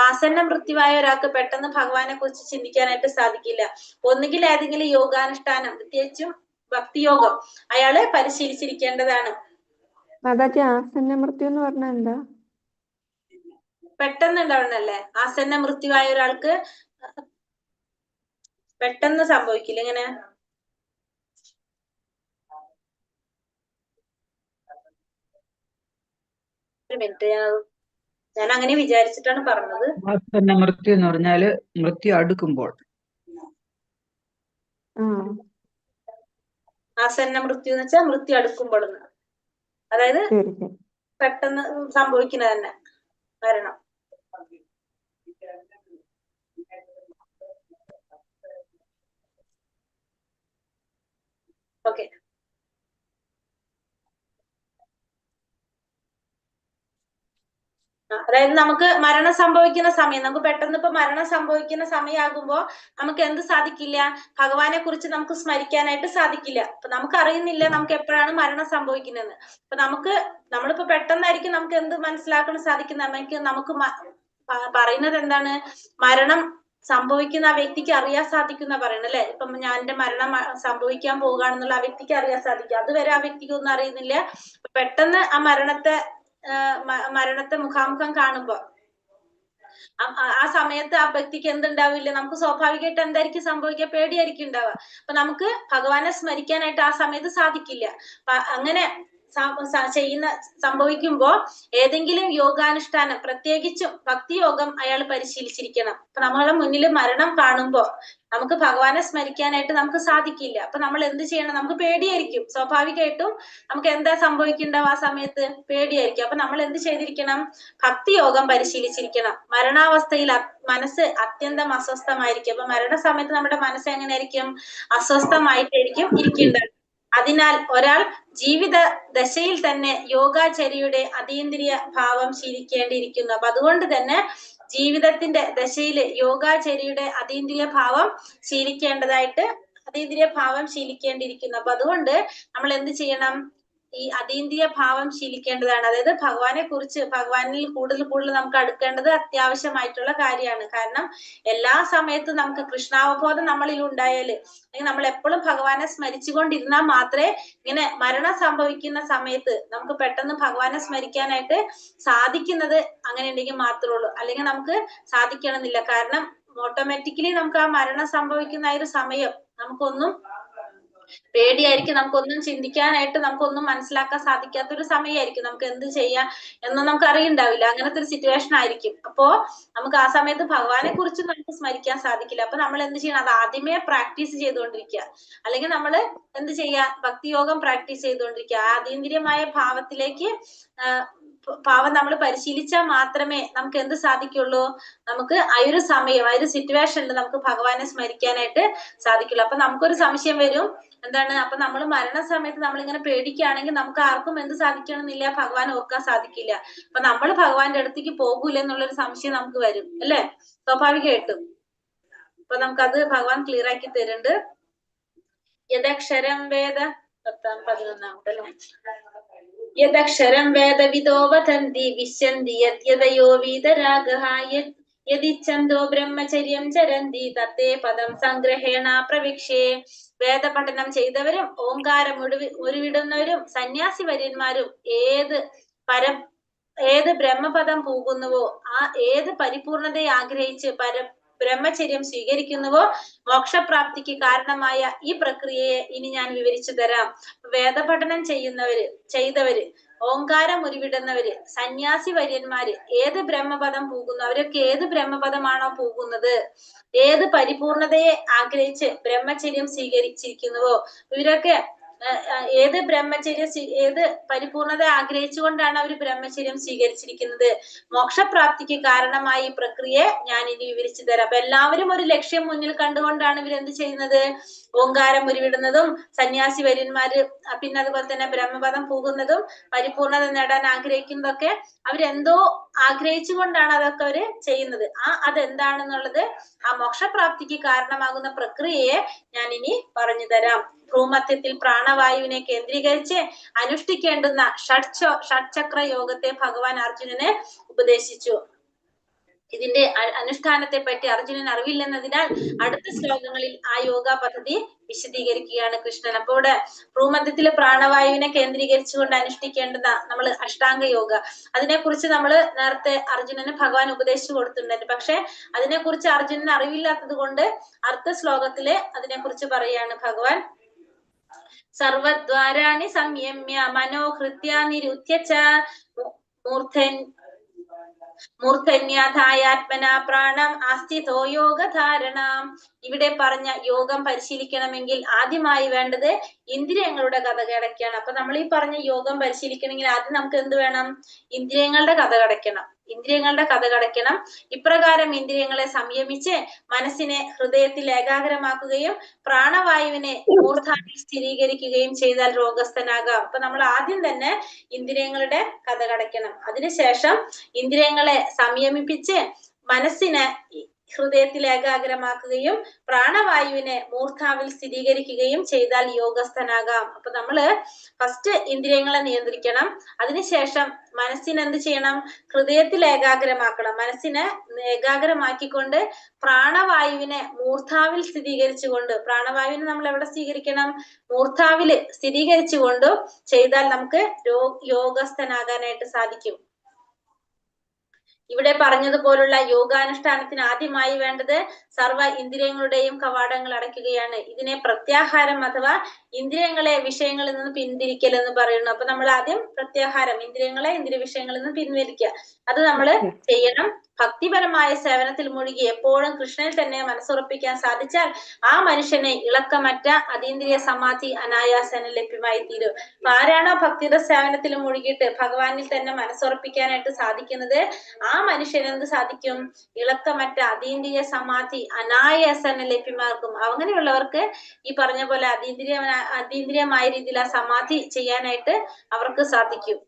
ആസന്ന മൃത്യുവായ ഒരാൾക്ക് പെട്ടെന്ന് ഭഗവാനെ കുറിച്ച് ചിന്തിക്കാനായിട്ട് സാധിക്കില്ല. ഒന്നുകിൽ ഏതെങ്കിലും യോഗാനുഷ്ഠാനം, പ്രത്യേകിച്ചും ഭക്തിയോഗം അയാള് പരിശീലിച്ചിരിക്കേണ്ടതാണ്. മാതാജി, ആസന്ന മൃത്യു എന്ന് പറഞ്ഞാൽ എന്താ? പെട്ടെന്ന് ഉണ്ടാവുന്നല്ലേ? ആസന്ന മൃത്യുവായ ഒരാൾക്ക് പെട്ടെന്ന് സംഭവിക്കില്ല. ഇങ്ങനെ ഒരു മിനിറ്റ്, ഞാൻ അങ്ങനെ വിചാരിച്ചിട്ടാണ് പറഞ്ഞത്. ആസന്ന മൃത്യു എന്ന് പറഞ്ഞാല് മൃത്യു അടുക്കുമ്പോൾ. ആസന്ന മൃത്യു എന്ന് വെച്ചാൽ മൃത്യു അടുക്കുമ്പോൾ, അതായത് പെട്ടെന്ന് സംഭവിക്കുന്നത് തന്നെ മരണം. ഓക്കെ, അതായത് നമുക്ക് മരണം സംഭവിക്കുന്ന സമയം, നമുക്ക് പെട്ടെന്ന് ഇപ്പൊ മരണം സംഭവിക്കുന്ന സമയമാകുമ്പോ നമുക്ക് എന്ത് സാധിക്കില്ല? ഭഗവാനെ കുറിച്ച് നമുക്ക് സ്മരിക്കാനായിട്ട് സാധിക്കില്ല. അപ്പൊ നമുക്ക് അറിയുന്നില്ല നമുക്ക് എപ്പോഴാണ് മരണം സംഭവിക്കുന്നതെന്ന്. അപ്പൊ നമ്മളിപ്പോ പെട്ടെന്നായിരിക്കും നമുക്ക് എന്ത് മനസ്സിലാക്കാൻ സാധിക്കുന്നത്? നമുക്ക് പറയുന്നത് എന്താണ്? മരണം സംഭവിക്കുന്ന ആ വ്യക്തിക്ക് അറിയാൻ സാധിക്കുന്ന പറയണം അല്ലെ? ഇപ്പം ഞാൻ എന്റെ മരണം സംഭവിക്കാൻ പോകുകയാണെന്നുള്ള ആ വ്യക്തിക്ക് അറിയാൻ സാധിക്കും. അതുവരെ ആ വ്യക്തിക്ക് ഒന്നും അറിയുന്നില്ല. പെട്ടെന്ന് ആ മരണത്തെ മുഖാമുഖം കാണുമ്പോ ആ സമയത്ത് ആ വ്യക്തിക്ക് എന്തുണ്ടാവില്ല? നമുക്ക് സ്വാഭാവികമായിട്ട് എന്തായിരിക്കും സംഭവിക്കുക? പേടിയായിരിക്കും ഉണ്ടാവുക. അപ്പൊ നമുക്ക് ഭഗവാനെ സ്മരിക്കാനായിട്ട് ആ സമയത്ത് സാധിക്കില്ല. അങ്ങനെ സംഭവിക്കുമ്പോ ഏതെങ്കിലും യോഗാനുഷ്ഠാനം, പ്രത്യേകിച്ചും ഭക്തിയോഗം അയാൾ പരിശീലിച്ചിരിക്കണം. അപ്പൊ നമ്മളെ മുന്നിൽ മരണം കാണുമ്പോ നമുക്ക് ഭഗവാനെ സ്മരിക്കാനായിട്ട് നമുക്ക് സാധിക്കില്ല. അപ്പൊ നമ്മൾ എന്ത് ചെയ്യണം? നമുക്ക് പേടിയായിരിക്കും. സ്വാഭാവികമായിട്ടും നമുക്ക് എന്താ സംഭവിക്കുന്നുണ്ടാവും? ആ സമയത്ത് പേടിയായിരിക്കും. അപ്പൊ നമ്മൾ എന്ത് ചെയ്തിരിക്കണം? ഭക്തിയോഗം പരിശീലിച്ചിരിക്കണം. മരണാവസ്ഥയിൽ മനസ്സ് അത്യന്തം അസ്വസ്ഥമായിരിക്കും. അപ്പൊ മരണസമയത്ത് നമ്മുടെ മനസ്സ് എങ്ങനെയായിരിക്കും? അസ്വസ്ഥമായിട്ടായിരിക്കും ഇരിക്കേണ്ടത്. അതിനാൽ ഒരാൾ ജീവിത ദശയിൽ തന്നെ യോഗാചര്യയുടെ അതീന്ദ്രിയ ഭാവം ശീലിക്കേണ്ടിയിരിക്കുന്നു. അപ്പൊ അതുകൊണ്ട് തന്നെ ജീവിതത്തിന്റെ ദശയില് യോഗാചര്യയുടെ അതീന്ദ്രിയ ഭാവം ശീലിക്കേണ്ടിയിരിക്കുന്നു. അപ്പൊ അതുകൊണ്ട് നമ്മൾ എന്ത് ചെയ്യണം? ഈ അതീന്ദ്രിയ ഭാവം ശീലിക്കേണ്ടതാണ്. അതായത് ഭഗവാനെ കുറിച്ച്, ഭഗവാനിൽ കൂടുതൽ നമുക്ക് അടുക്കേണ്ടത് അത്യാവശ്യമായിട്ടുള്ള കാര്യമാണ്. കാരണം എല്ലാ സമയത്തും നമുക്ക് കൃഷ്ണാവബോധം നമ്മളിൽ ഉണ്ടായാല്, അല്ലെങ്കിൽ നമ്മൾ എപ്പോഴും ഭഗവാനെ സ്മരിച്ചുകൊണ്ടിരുന്നാൽ മാത്രമേ ഇങ്ങനെ മരണം സംഭവിക്കുന്ന സമയത്ത് നമുക്ക് പെട്ടെന്ന് ഭഗവാനെ സ്മരിക്കാനായിട്ട് സാധിക്കുന്നത്. അങ്ങനെ ഉണ്ടെങ്കിൽ മാത്രമേ ഉള്ളൂ. അല്ലെങ്കിൽ നമുക്ക് സാധിക്കണമെന്നില്ല. കാരണം ഓട്ടോമാറ്റിക്കലി നമുക്ക് ആ മരണം സംഭവിക്കുന്ന ആ ഒരു സമയം നമുക്കൊന്നും പേടിയായിരിക്കും. നമുക്കൊന്നും ചിന്തിക്കാനായിട്ട്, നമുക്കൊന്നും മനസ്സിലാക്കാൻ സാധിക്കാത്തൊരു സമയമായിരിക്കും. നമുക്ക് എന്ത് ചെയ്യാം എന്നൊന്നും നമുക്ക് അറിയുണ്ടാവില്ല. അങ്ങനത്തെ ഒരു സിറ്റുവേഷൻ ആയിരിക്കും. അപ്പോ നമുക്ക് ആ സമയത്ത് ഭഗവാനെ കുറിച്ച് നമുക്ക് സ്മരിക്കാൻ സാധിക്കില്ല. അപ്പൊ നമ്മൾ എന്ത് ചെയ്യണം? അത് ആദ്യമേ പ്രാക്ടീസ് ചെയ്തുകൊണ്ടിരിക്കുക. അല്ലെങ്കിൽ നമ്മൾ എന്ത് ചെയ്യാ? ഭക്തിയോഗം പ്രാക്ടീസ് ചെയ്തുകൊണ്ടിരിക്കുക. അതീന്ദ്രിയമായ ഭാവത്തിലേക്ക് ഭാവം നമ്മൾ പരിശീലിച്ചാൽ മാത്രമേ നമുക്ക് എന്ത് സാധിക്കുള്ളൂ? നമുക്ക് ആ ഒരു സമയം, ആ ഒരു സിറ്റുവേഷനിൽ നമുക്ക് ഭഗവാനെ സ്മരിക്കാനായിട്ട് സാധിക്കുള്ളൂ. അപ്പൊ നമുക്കൊരു സംശയം വരും, എന്താണ്? അപ്പൊ നമ്മൾ മരണസമയത്ത് നമ്മളിങ്ങനെ പേടിക്കുകയാണെങ്കിൽ നമുക്ക് ആർക്കും എന്ത് സാധിക്കണമെന്നില്ല? ഭഗവാൻ ഓർക്കാൻ സാധിക്കില്ല. അപ്പൊ നമ്മൾ ഭഗവാന്റെ അടുത്തേക്ക് പോകൂല എന്നുള്ളൊരു സംശയം നമുക്ക് വരും അല്ലെ? സ്വാഭാവികമായിട്ടും. അപ്പൊ നമുക്കത് ഭഗവാൻ ക്ലിയർ ആക്കി തരുന്നുണ്ട്. യദക്ഷരം വേദ 11 യദക്ഷരം വേദവിദോ വദന്തി വിശ്യന്തി യദ്യതയോ വീതരാഗഃ യദിച്ഛന്തോ ബ്രഹ്മചര്യം ചരന്തി തത്തേ പദം സംഗ്രഹേണ പ്രവിക്ഷേ. വേദപഠനം ചെയ്തവരും ഓങ്കാരം ഉരുവിടുന്നവരും സന്യാസി വര്യന്മാരും ഏത് ബ്രഹ്മപദം പൂകുന്നുവോ, ഏത് പരിപൂർണതയെ ആഗ്രഹിച്ച് ബ്രഹ്മചര്യം സ്വീകരിക്കുന്നുവോ മോക്ഷപ്രാപ്തിക്ക് കാരണമായ ഈ പ്രക്രിയയെ ഇനി ഞാൻ വിവരിച്ചു തരാം. വേദപഠനം ചെയ്തവര് ഓങ്കാരം ഉരുവിടുന്നവര് സന്യാസി വര്യന്മാര് ഏത് ബ്രഹ്മപദം പൂകുന്നു, അവരൊക്കെ ഏത് ബ്രഹ്മപദമാണോ പൂകുന്നത്, ഏത് പരിപൂർണതയെ ആഗ്രഹിച്ച് ബ്രഹ്മചര്യം സ്വീകരിച്ചിരിക്കുന്നുവോ, ഇവരൊക്കെ ഏത് പരിപൂർണത ആഗ്രഹിച്ചുകൊണ്ടാണ് അവർ ബ്രഹ്മചര്യം സ്വീകരിച്ചിരിക്കുന്നത്. മോക്ഷപ്രാപ്തിക്ക് കാരണമായി ഈ പ്രക്രിയയെ ഞാൻ ഇനി വിവരിച്ചു തരാം. അപ്പൊ എല്ലാവരും ഒരു ലക്ഷ്യം മുന്നിൽ കണ്ടുകൊണ്ടാണ് ഇവരെന്ത് ചെയ്യുന്നത്? ഓങ്കാരം ഉരുവിടുന്നതും സന്യാസി വര്യന്മാര് പിന്നെ അതുപോലെ തന്നെ ബ്രഹ്മപദം പൂകുന്നതും പരിപൂർണത നേടാൻ ആഗ്രഹിക്കുന്നതൊക്കെ അവരെന്തോ ആഗ്രഹിച്ചുകൊണ്ടാണ് അതൊക്കെ അവര് ചെയ്യുന്നത്. അതെന്താണെന്നുള്ളത്, ആ മോക്ഷപ്രാപ്തിക്ക് കാരണമാകുന്ന പ്രക്രിയയെ ഞാൻ ഇനി പറഞ്ഞു തരാം. ഭ്രൂമധ്യത്തിൽ പ്രാണവായുവിനെ കേന്ദ്രീകരിച്ച് അനുഷ്ഠിക്കേണ്ടുന്ന ഷഡ്ചക്ര യോഗത്തെ ഭഗവാൻ അർജുനന് ഉപദേശിച്ചു. ഇതിന്റെ അനുഷ്ഠാനത്തെ പറ്റി അർജുനൻ അറിവില്ലെന്നതിനാൽ അടുത്ത ശ്ലോകങ്ങളിൽ ആ യോഗ പദ്ധതി വിശദീകരിക്കുകയാണ് കൃഷ്ണൻ. അപ്പൊ ഇവിടെ ഭ്രൂമധ്യത്തിലെ പ്രാണവായുവിനെ കേന്ദ്രീകരിച്ചുകൊണ്ട് അനുഷ്ഠിക്കേണ്ടുന്ന നമ്മൾ അഷ്ടാംഗ യോഗ, അതിനെക്കുറിച്ച് നമ്മൾ നേരത്തെ അർജുനന് ഭഗവാൻ ഉപദേശിച്ചു കൊടുത്തിട്ടുണ്ട്. പക്ഷെ അതിനെക്കുറിച്ച് അർജുനന് അറിവില്ലാത്തത് കൊണ്ട് അടുത്ത ശ്ലോകത്തില് അതിനെക്കുറിച്ച് പറയാണ് ഭഗവാൻ. സർവദ്വാരാണി സംയമ്യ മനോഹൃത്യ നിരുദ്ധ്യ ച മൂർധന്യാധായാത്മന പ്രാണം ആസ്ഥിതോ യോഗധാരണം. ഇവിടെ പറഞ്ഞ യോഗം പരിശീലിക്കണമെങ്കിൽ ആദ്യമായി വേണ്ടത് ഇന്ദ്രിയങ്ങളുടെ കഥകടയ്ക്കാണ്. അപ്പൊ നമ്മൾ ഈ പറഞ്ഞ യോഗം പരിശീലിക്കണമെങ്കിൽ ആദ്യം നമുക്ക് എന്ത് വേണം? ഇന്ദ്രിയങ്ങളുടെ കഥകടയ്ക്കണം. ഇപ്രകാരം ഇന്ദ്രിയങ്ങളെ സംയമിച്ച് മനസ്സിനെ ഹൃദയത്തിൽ ഏകാഗ്രമാക്കുകയും പ്രാണവായുവിനെ മൂർധാവിൽ സ്ഥിരീകരിക്കുകയും ചെയ്താൽ രോഗസ്ഥനാകാം. അപ്പൊ നമ്മൾ ആദ്യം തന്നെ ഇന്ദ്രിയങ്ങളുടെ കഥകടയ്ക്കണം. അതിനുശേഷം ഇന്ദ്രിയങ്ങളെ സംയമിപ്പിച്ച് മനസ്സിനെ ഹൃദയത്തിൽ ഏകാഗ്രമാക്കുകയും പ്രാണവായുവിനെ മൂർധാവിൽ സ്ഥിരീകരിക്കുകയും ചെയ്താൽ യോഗസ്ഥനാകാം. അപ്പൊ നമ്മള് ഫസ്റ്റ് ഇന്ദ്രിയങ്ങളെ നിയന്ത്രിക്കണം. അതിനുശേഷം മനസ്സിനെ എന്ത് ചെയ്യണം? ഹൃദയത്തിൽ ഏകാഗ്രമാക്കണം. മനസ്സിനെ ഏകാഗ്രമാക്കിക്കൊണ്ട് പ്രാണവായുവിനെ മൂർധാവിൽ സ്ഥിരീകരിച്ചുകൊണ്ട്, പ്രാണവായുവിനെ നമ്മൾ എവിടെ സ്വീകരിക്കണം? മൂർധാവില് സ്ഥിരീകരിച്ചുകൊണ്ടും ചെയ്താൽ നമുക്ക് യോഗസ്ഥനാകാനായിട്ട് സാധിക്കും. ഇവിടെ പറഞ്ഞതുപോലുള്ള യോഗാനുഷ്ഠാനത്തിന് ആദ്യമായി വേണ്ടത് സർവ്വ ഇന്ദ്രിയങ്ങളുടെയും കവാടങ്ങൾ അടയ്ക്കുകയാണ്. ഇതിനെ പ്രത്യാഹാരം അഥവാ ഇന്ദ്രിയങ്ങളെ വിഷയങ്ങളിൽ നിന്ന് പിന്തിരിക്കൽ എന്ന് പറയുന്നു. അപ്പൊ നമ്മൾ ആദ്യം പ്രത്യാഹാരം, ഇന്ദ്രിയങ്ങളെ ഇന്ദ്രിയ വിഷയങ്ങളിൽ നിന്ന് പിൻവലിക്കുക, അത് നമ്മൾ ചെയ്യണം. ഭക്തിപരമായ സേവനത്തിൽ മുഴുകി എപ്പോഴും കൃഷ്ണനിൽ തന്നെ മനസ്സുറപ്പിക്കാൻ സാധിച്ചാൽ ആ മനുഷ്യന് ഇളക്കമറ്റ അതീന്ദ്രിയ സമാധി അനായാസന ലഭ്യമായി തീരും. അപ്പൊ ആരാണോ ഭക്തിയുടെ സേവനത്തിൽ മുഴുകിയിട്ട് ഭഗവാനിൽ തന്നെ മനസ്സുറപ്പിക്കാനായിട്ട് സാധിക്കുന്നത്, ആ മനുഷ്യന് എന്ത് സാധിക്കും? ഇളക്കമറ്റ അതീന്ദ്രിയ സമാധി അനായാസന ലഭ്യമാക്കും. അങ്ങനെയുള്ളവർക്ക് ഈ പറഞ്ഞ പോലെ അതീന്ദ്രിയമായ രീതിയിൽ ആ സമാധി ചെയ്യാനായിട്ട് അവർക്ക് സാധിക്കും.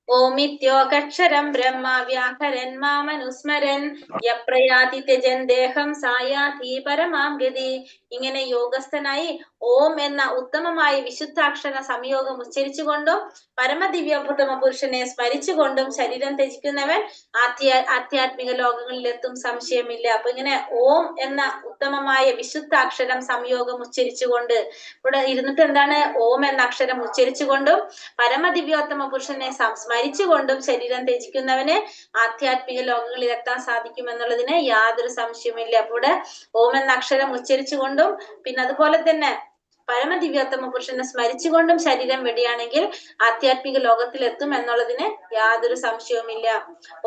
ഓമിത്യോകക്ഷരം ബ്രഹ്മ വ്യാഹരൻ മാമനുസ്മരൻ യപ്രയാതി ത്യജൻ ദേഹം സായാധി പരമാം ഗതി. ഇങ്ങനെ യോഗസ്ഥനായി ഓം എന്ന ഉത്തമമായ വിശുദ്ധാക്ഷര സംയോഗം ഉച്ചരിച്ചുകൊണ്ടും പരമദിവ്യോത്തമ പുരുഷനെ സ്മരിച്ചുകൊണ്ടും ശരീരം ത്യജിക്കുന്നവൻ ആധ്യാത്മിക ലോകങ്ങളിലെത്തും, സംശയമില്ല. അപ്പൊ ഇങ്ങനെ ഓം എന്ന ഉത്തമമായ വിശുദ്ധാക്ഷരം സംയോഗം ഉച്ചരിച്ചുകൊണ്ട് ഇവിടെ ഇരുന്നിട്ട് എന്താണ്? ഓം എന്ന അക്ഷരം ഉച്ചരിച്ചുകൊണ്ടും പരമദിവ്യോത്തമ പുരുഷനെ സ്മരിച്ചുകൊണ്ടും ശരീരം ത്യജിക്കുന്നവന് ആധ്യാത്മിക ലോകങ്ങളിൽ എത്താൻ സാധിക്കും എന്നുള്ളതിന് യാതൊരു സംശയമില്ല. അപ്പോൾ ഓം എന്ന അക്ഷരം ഉച്ചരിച്ചുകൊണ്ടും പിന്നെ അതുപോലെ തന്നെ പരമദിവ്യോത്തമ പുരുഷനെ സ്മരിച്ചുകൊണ്ടും ശരീരം വെടിയാണെങ്കിൽ ആധ്യാത്മിക ലോകത്തിൽ എത്തും എന്നുള്ളതിന് യാതൊരു സംശയവുമില്ല.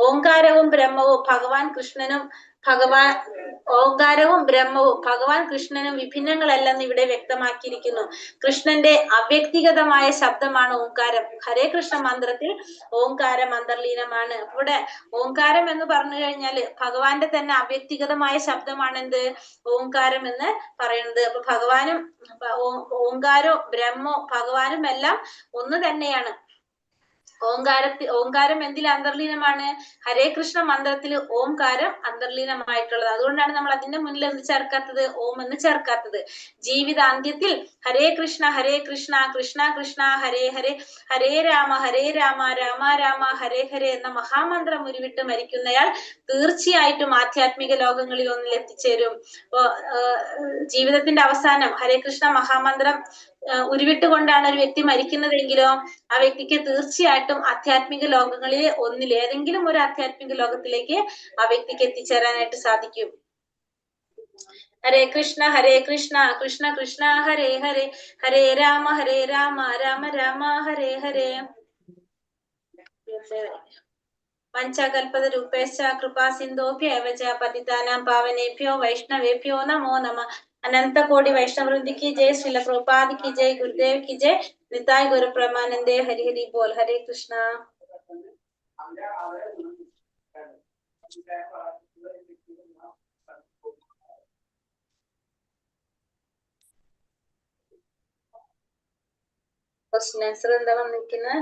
ഓങ്കാരവും ബ്രഹ്മവും ഭഗവാൻ കൃഷ്ണനും വിഭിന്നങ്ങളല്ലെന്ന് ഇവിടെ വ്യക്തമാക്കിയിരിക്കുന്നു. കൃഷ്ണന്റെ അവ്യക്തിഗതമായ ശബ്ദമാണ് ഓങ്കാരം. ഹരേ കൃഷ്ണ മന്ത്രത്തിൽ ഓങ്കാരം അന്തർലീനമാണ്. ഇവിടെ ഓങ്കാരം എന്ന് പറഞ്ഞു കഴിഞ്ഞാല് ഭഗവാന്റെ തന്നെ അവ്യക്തിഗതമായ ശബ്ദമാണ് എന്ത്? ഓങ്കാരം എന്ന് പറയുന്നത്. അപ്പൊ ഭഗവാനും ഓങ്കാരോ ബ്രഹ്മോ ഭഗവാനും എല്ലാം ഒന്ന് തന്നെയാണ്. ഓംകാരം എന്തിൽ അന്തർലീനമാണ്? ഹരേ കൃഷ്ണ മന്ത്രത്തിൽ ഓംകാരം അന്തർലീനമായിട്ടുള്ളത്. അതുകൊണ്ടാണ് നമ്മൾ അതിന്റെ മുന്നിൽ എന്ത് ചേർക്കാത്തത്? ഓം എന്ന് ചേർക്കാത്തത്. ജീവിത അന്ത്യത്തിൽ ഹരേ കൃഷ്ണ കൃഷ്ണ കൃഷ്ണ ഹരേ ഹരേ, ഹരേ രാമ രാമ രാമ ഹരേ ഹരേ എന്ന മഹാമന്ത്രം ഉരുവിട്ട് മരിക്കുന്നയാൾ തീർച്ചയായിട്ടും ആധ്യാത്മിക ലോകങ്ങളിൽ ഒന്നിൽ എത്തിച്ചേരും. അപ്പോ ജീവിതത്തിന്റെ അവസാനം ഹരേ കൃഷ്ണ മഹാമന്ത്രം ഉരുവിട്ടുകൊണ്ടാണ് ഒരു വ്യക്തി മരിക്കുന്നതെങ്കിലോ ആ വ്യക്തിക്ക് തീർച്ചയായിട്ടും ആധ്യാത്മിക ലോകങ്ങളിൽ ഒന്നിൽ ഏതെങ്കിലും ഒരു ആധ്യാത്മിക ലോകത്തിലേക്ക് ആ വ്യക്തിക്ക് എത്തിച്ചേരാനായിട്ട് സാധിക്കും. ഹരേ കൃഷ്ണ കൃഷ്ണ കൃഷ്ണ ഹരേ ഹരേ, ഹരേ രാമ രാമ രാമ ഹരേ ഹരേ. പഞ്ചകൽപതരൂപേശ്ച കൃപാ സിന്ധോഭ്യവ ച പതിതാനാം പാവനേഭ്യോ വൈഷ്ണവേഭ്യോ നമോ നമഃ. अनंत कोटि वैष्णव वृंद की जय, श्रील प्रभुपाद की जय, गुरुदेव की जय, निताय गुरु प्रमानंदे, हरि हरि बोल. हरे कृष्णा. क्वेश्चन आंसर എന്താ വന്നിരിക്കുന്നത്?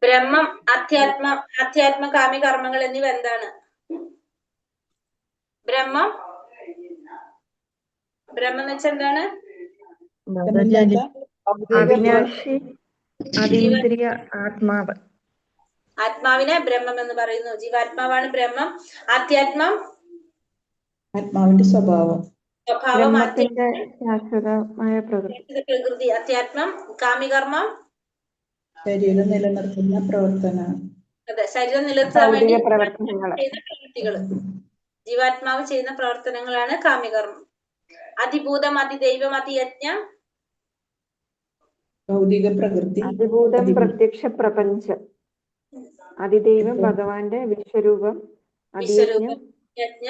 ബ്രഹ്മം, അധ്യാത്മ കാമ്യ കർമ്മങ്ങൾ എന്നിവ എന്താണ്? ബ്രഹ്മം എന്ന് വെച്ചാൽ എന്താണ്? അവിനാശി അതീന്ദ്രിയ ആത്മാവ്. ആത്മാവിനെ ബ്രഹ്മം എന്ന് പറയുന്നു. ജീവാത്മാവാണ് ബ്രഹ്മം. ആധ്യാത്മം ആത്മാവിന്റെ സ്വഭാവം. ബ്രഹ്മത്തിന്റെ ശാശ്വതമായ പ്രകൃതി. അധ്യാത്മം. കാമ്യകർമ്മം ശരീരം നിലനിർത്തുന്ന പ്രവർത്തനം. അതെ, ശരീരം നിലനിർത്താൻ വേണ്ടി പ്രവർത്തനങ്ങൾ. ചെയ്യുന്ന പ്രവൃത്തികള്. ജീവാത്മാവ് ചെയ്യുന്ന പ്രവർത്തനങ്ങളാണ് കാമ്യകർമ്മം. അതിഭൂതം, അതിദൈവം, അതിയജ്ഞം ഭൗതിക പ്രകൃതി. അതിഭൂതം പ്രത്യക്ഷ പ്രപഞ്ചം. അതിദൈവം ഭഗവാന്റെ വിശ്വരൂപം. അതിയജ്ഞം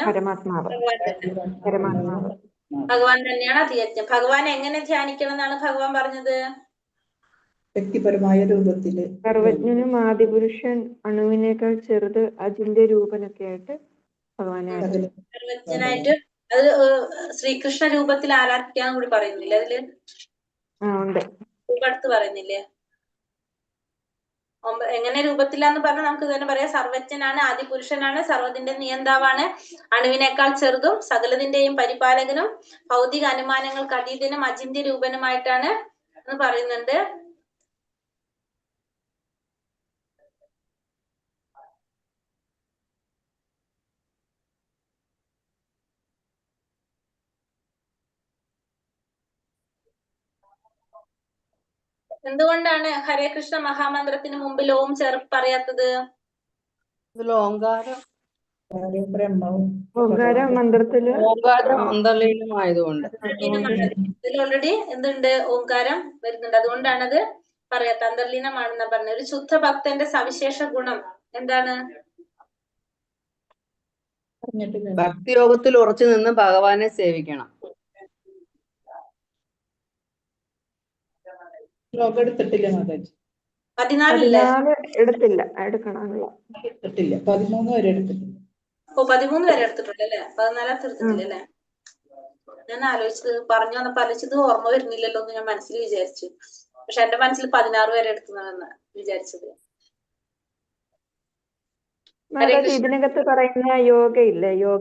പരമാത്മാവ്. ഭഗവാൻ തന്നെയാണ് അതിയജ്ഞം. ഭഗവാൻ എങ്ങനെ ധ്യാനിക്കണം എന്നാണ് ഭഗവാൻ പറഞ്ഞത്? വ്യക്തിപരമായ രൂപത്തില്. സർവജ്ഞനും ആദിപുരുഷൻ, അണുവിനേക്കാൾ ചെറുത്, അജിന്റെ രൂപനൊക്കെ ആയിട്ട് ഭഗവാനെ സർവജ്ഞനായിട്ട്. അത് ശ്രീകൃഷ്ണ രൂപത്തിൽ ആരാധിക്കാൻ കൂടി പറയുന്നില്ലേ അതില്? ഉണ്ട്. അടുത്ത് പറയുന്നില്ലേ? എങ്ങനെ രൂപത്തിലാന്ന് പറഞ്ഞാൽ നമുക്ക് തന്നെ പറയാം. സർവജ്ഞനാണ്, ആദിപുരുഷനാണ്, സർവ്വതിന്റെ നിയന്താവാണ്, അണുവിനേക്കാൾ ചെറുതും സകലതിന്റെയും പരിപാലകനും, ഭൗതിക അനുമാനങ്ങൾക്ക് അതീതനും, അചിന്ത്യ രൂപനുമായിട്ടാണ് എന്ന് പറയുന്നുണ്ട്. എന്തുകൊണ്ടാണ് ഹരേ കൃഷ്ണ മഹാമന്ത്രത്തിന് മുമ്പിൽ ഓം പറയാത്തത്? ഓങ്കാരം ഓങ്കാര മന്ത്രത്തില് ഓങ്കാരം അന്തർലീനമായതുകൊണ്ട് ഇതിൽ ഓൾറെഡി എന്തുണ്ട്? ഓങ്കാരം വരുന്നുണ്ട്. അതുകൊണ്ടാണ് അത് പറയാത്ത. അന്തർലീനമാണെന്നാ പറഞ്ഞത്. ഒരു ശുദ്ധ ഭക്തന്റെ സവിശേഷ ഗുണം എന്താണ്? ഭക്തിയോഗത്തിൽ ഉറച്ചു നിന്ന് ഭഗവാനെ സേവിക്കണം. ശ്ലോകം എടുത്തിട്ടില്ല മാതാജി. 14 എടുത്തില്ല, എടുക്കണമല്ലോ. എടുത്തിട്ടില്ല. 13 വരെ എടുത്തിട്ടില്ല. 13 വരെ എടുത്തിട്ടുണ്ട് അല്ലെ? 14 തീർത്തിട്ടില്ല അല്ലെ? ഞാൻ ആലോചിച്ചത് പറഞ്ഞു വന്നപ്പോ ആലോചിച്ചത് ഓർമ്മ വരുന്നില്ലല്ലോ എന്ന് ഞാൻ മനസ്സിൽ വിചാരിച്ചു. പക്ഷെ എന്റെ മനസ്സിൽ 16 വരെ എടുക്കുന്നതെന്ന് വിചാരിച്ചത്. ഇതിനകത്ത് പറയുന്ന യോഗ ഇല്ലേ? യോഗ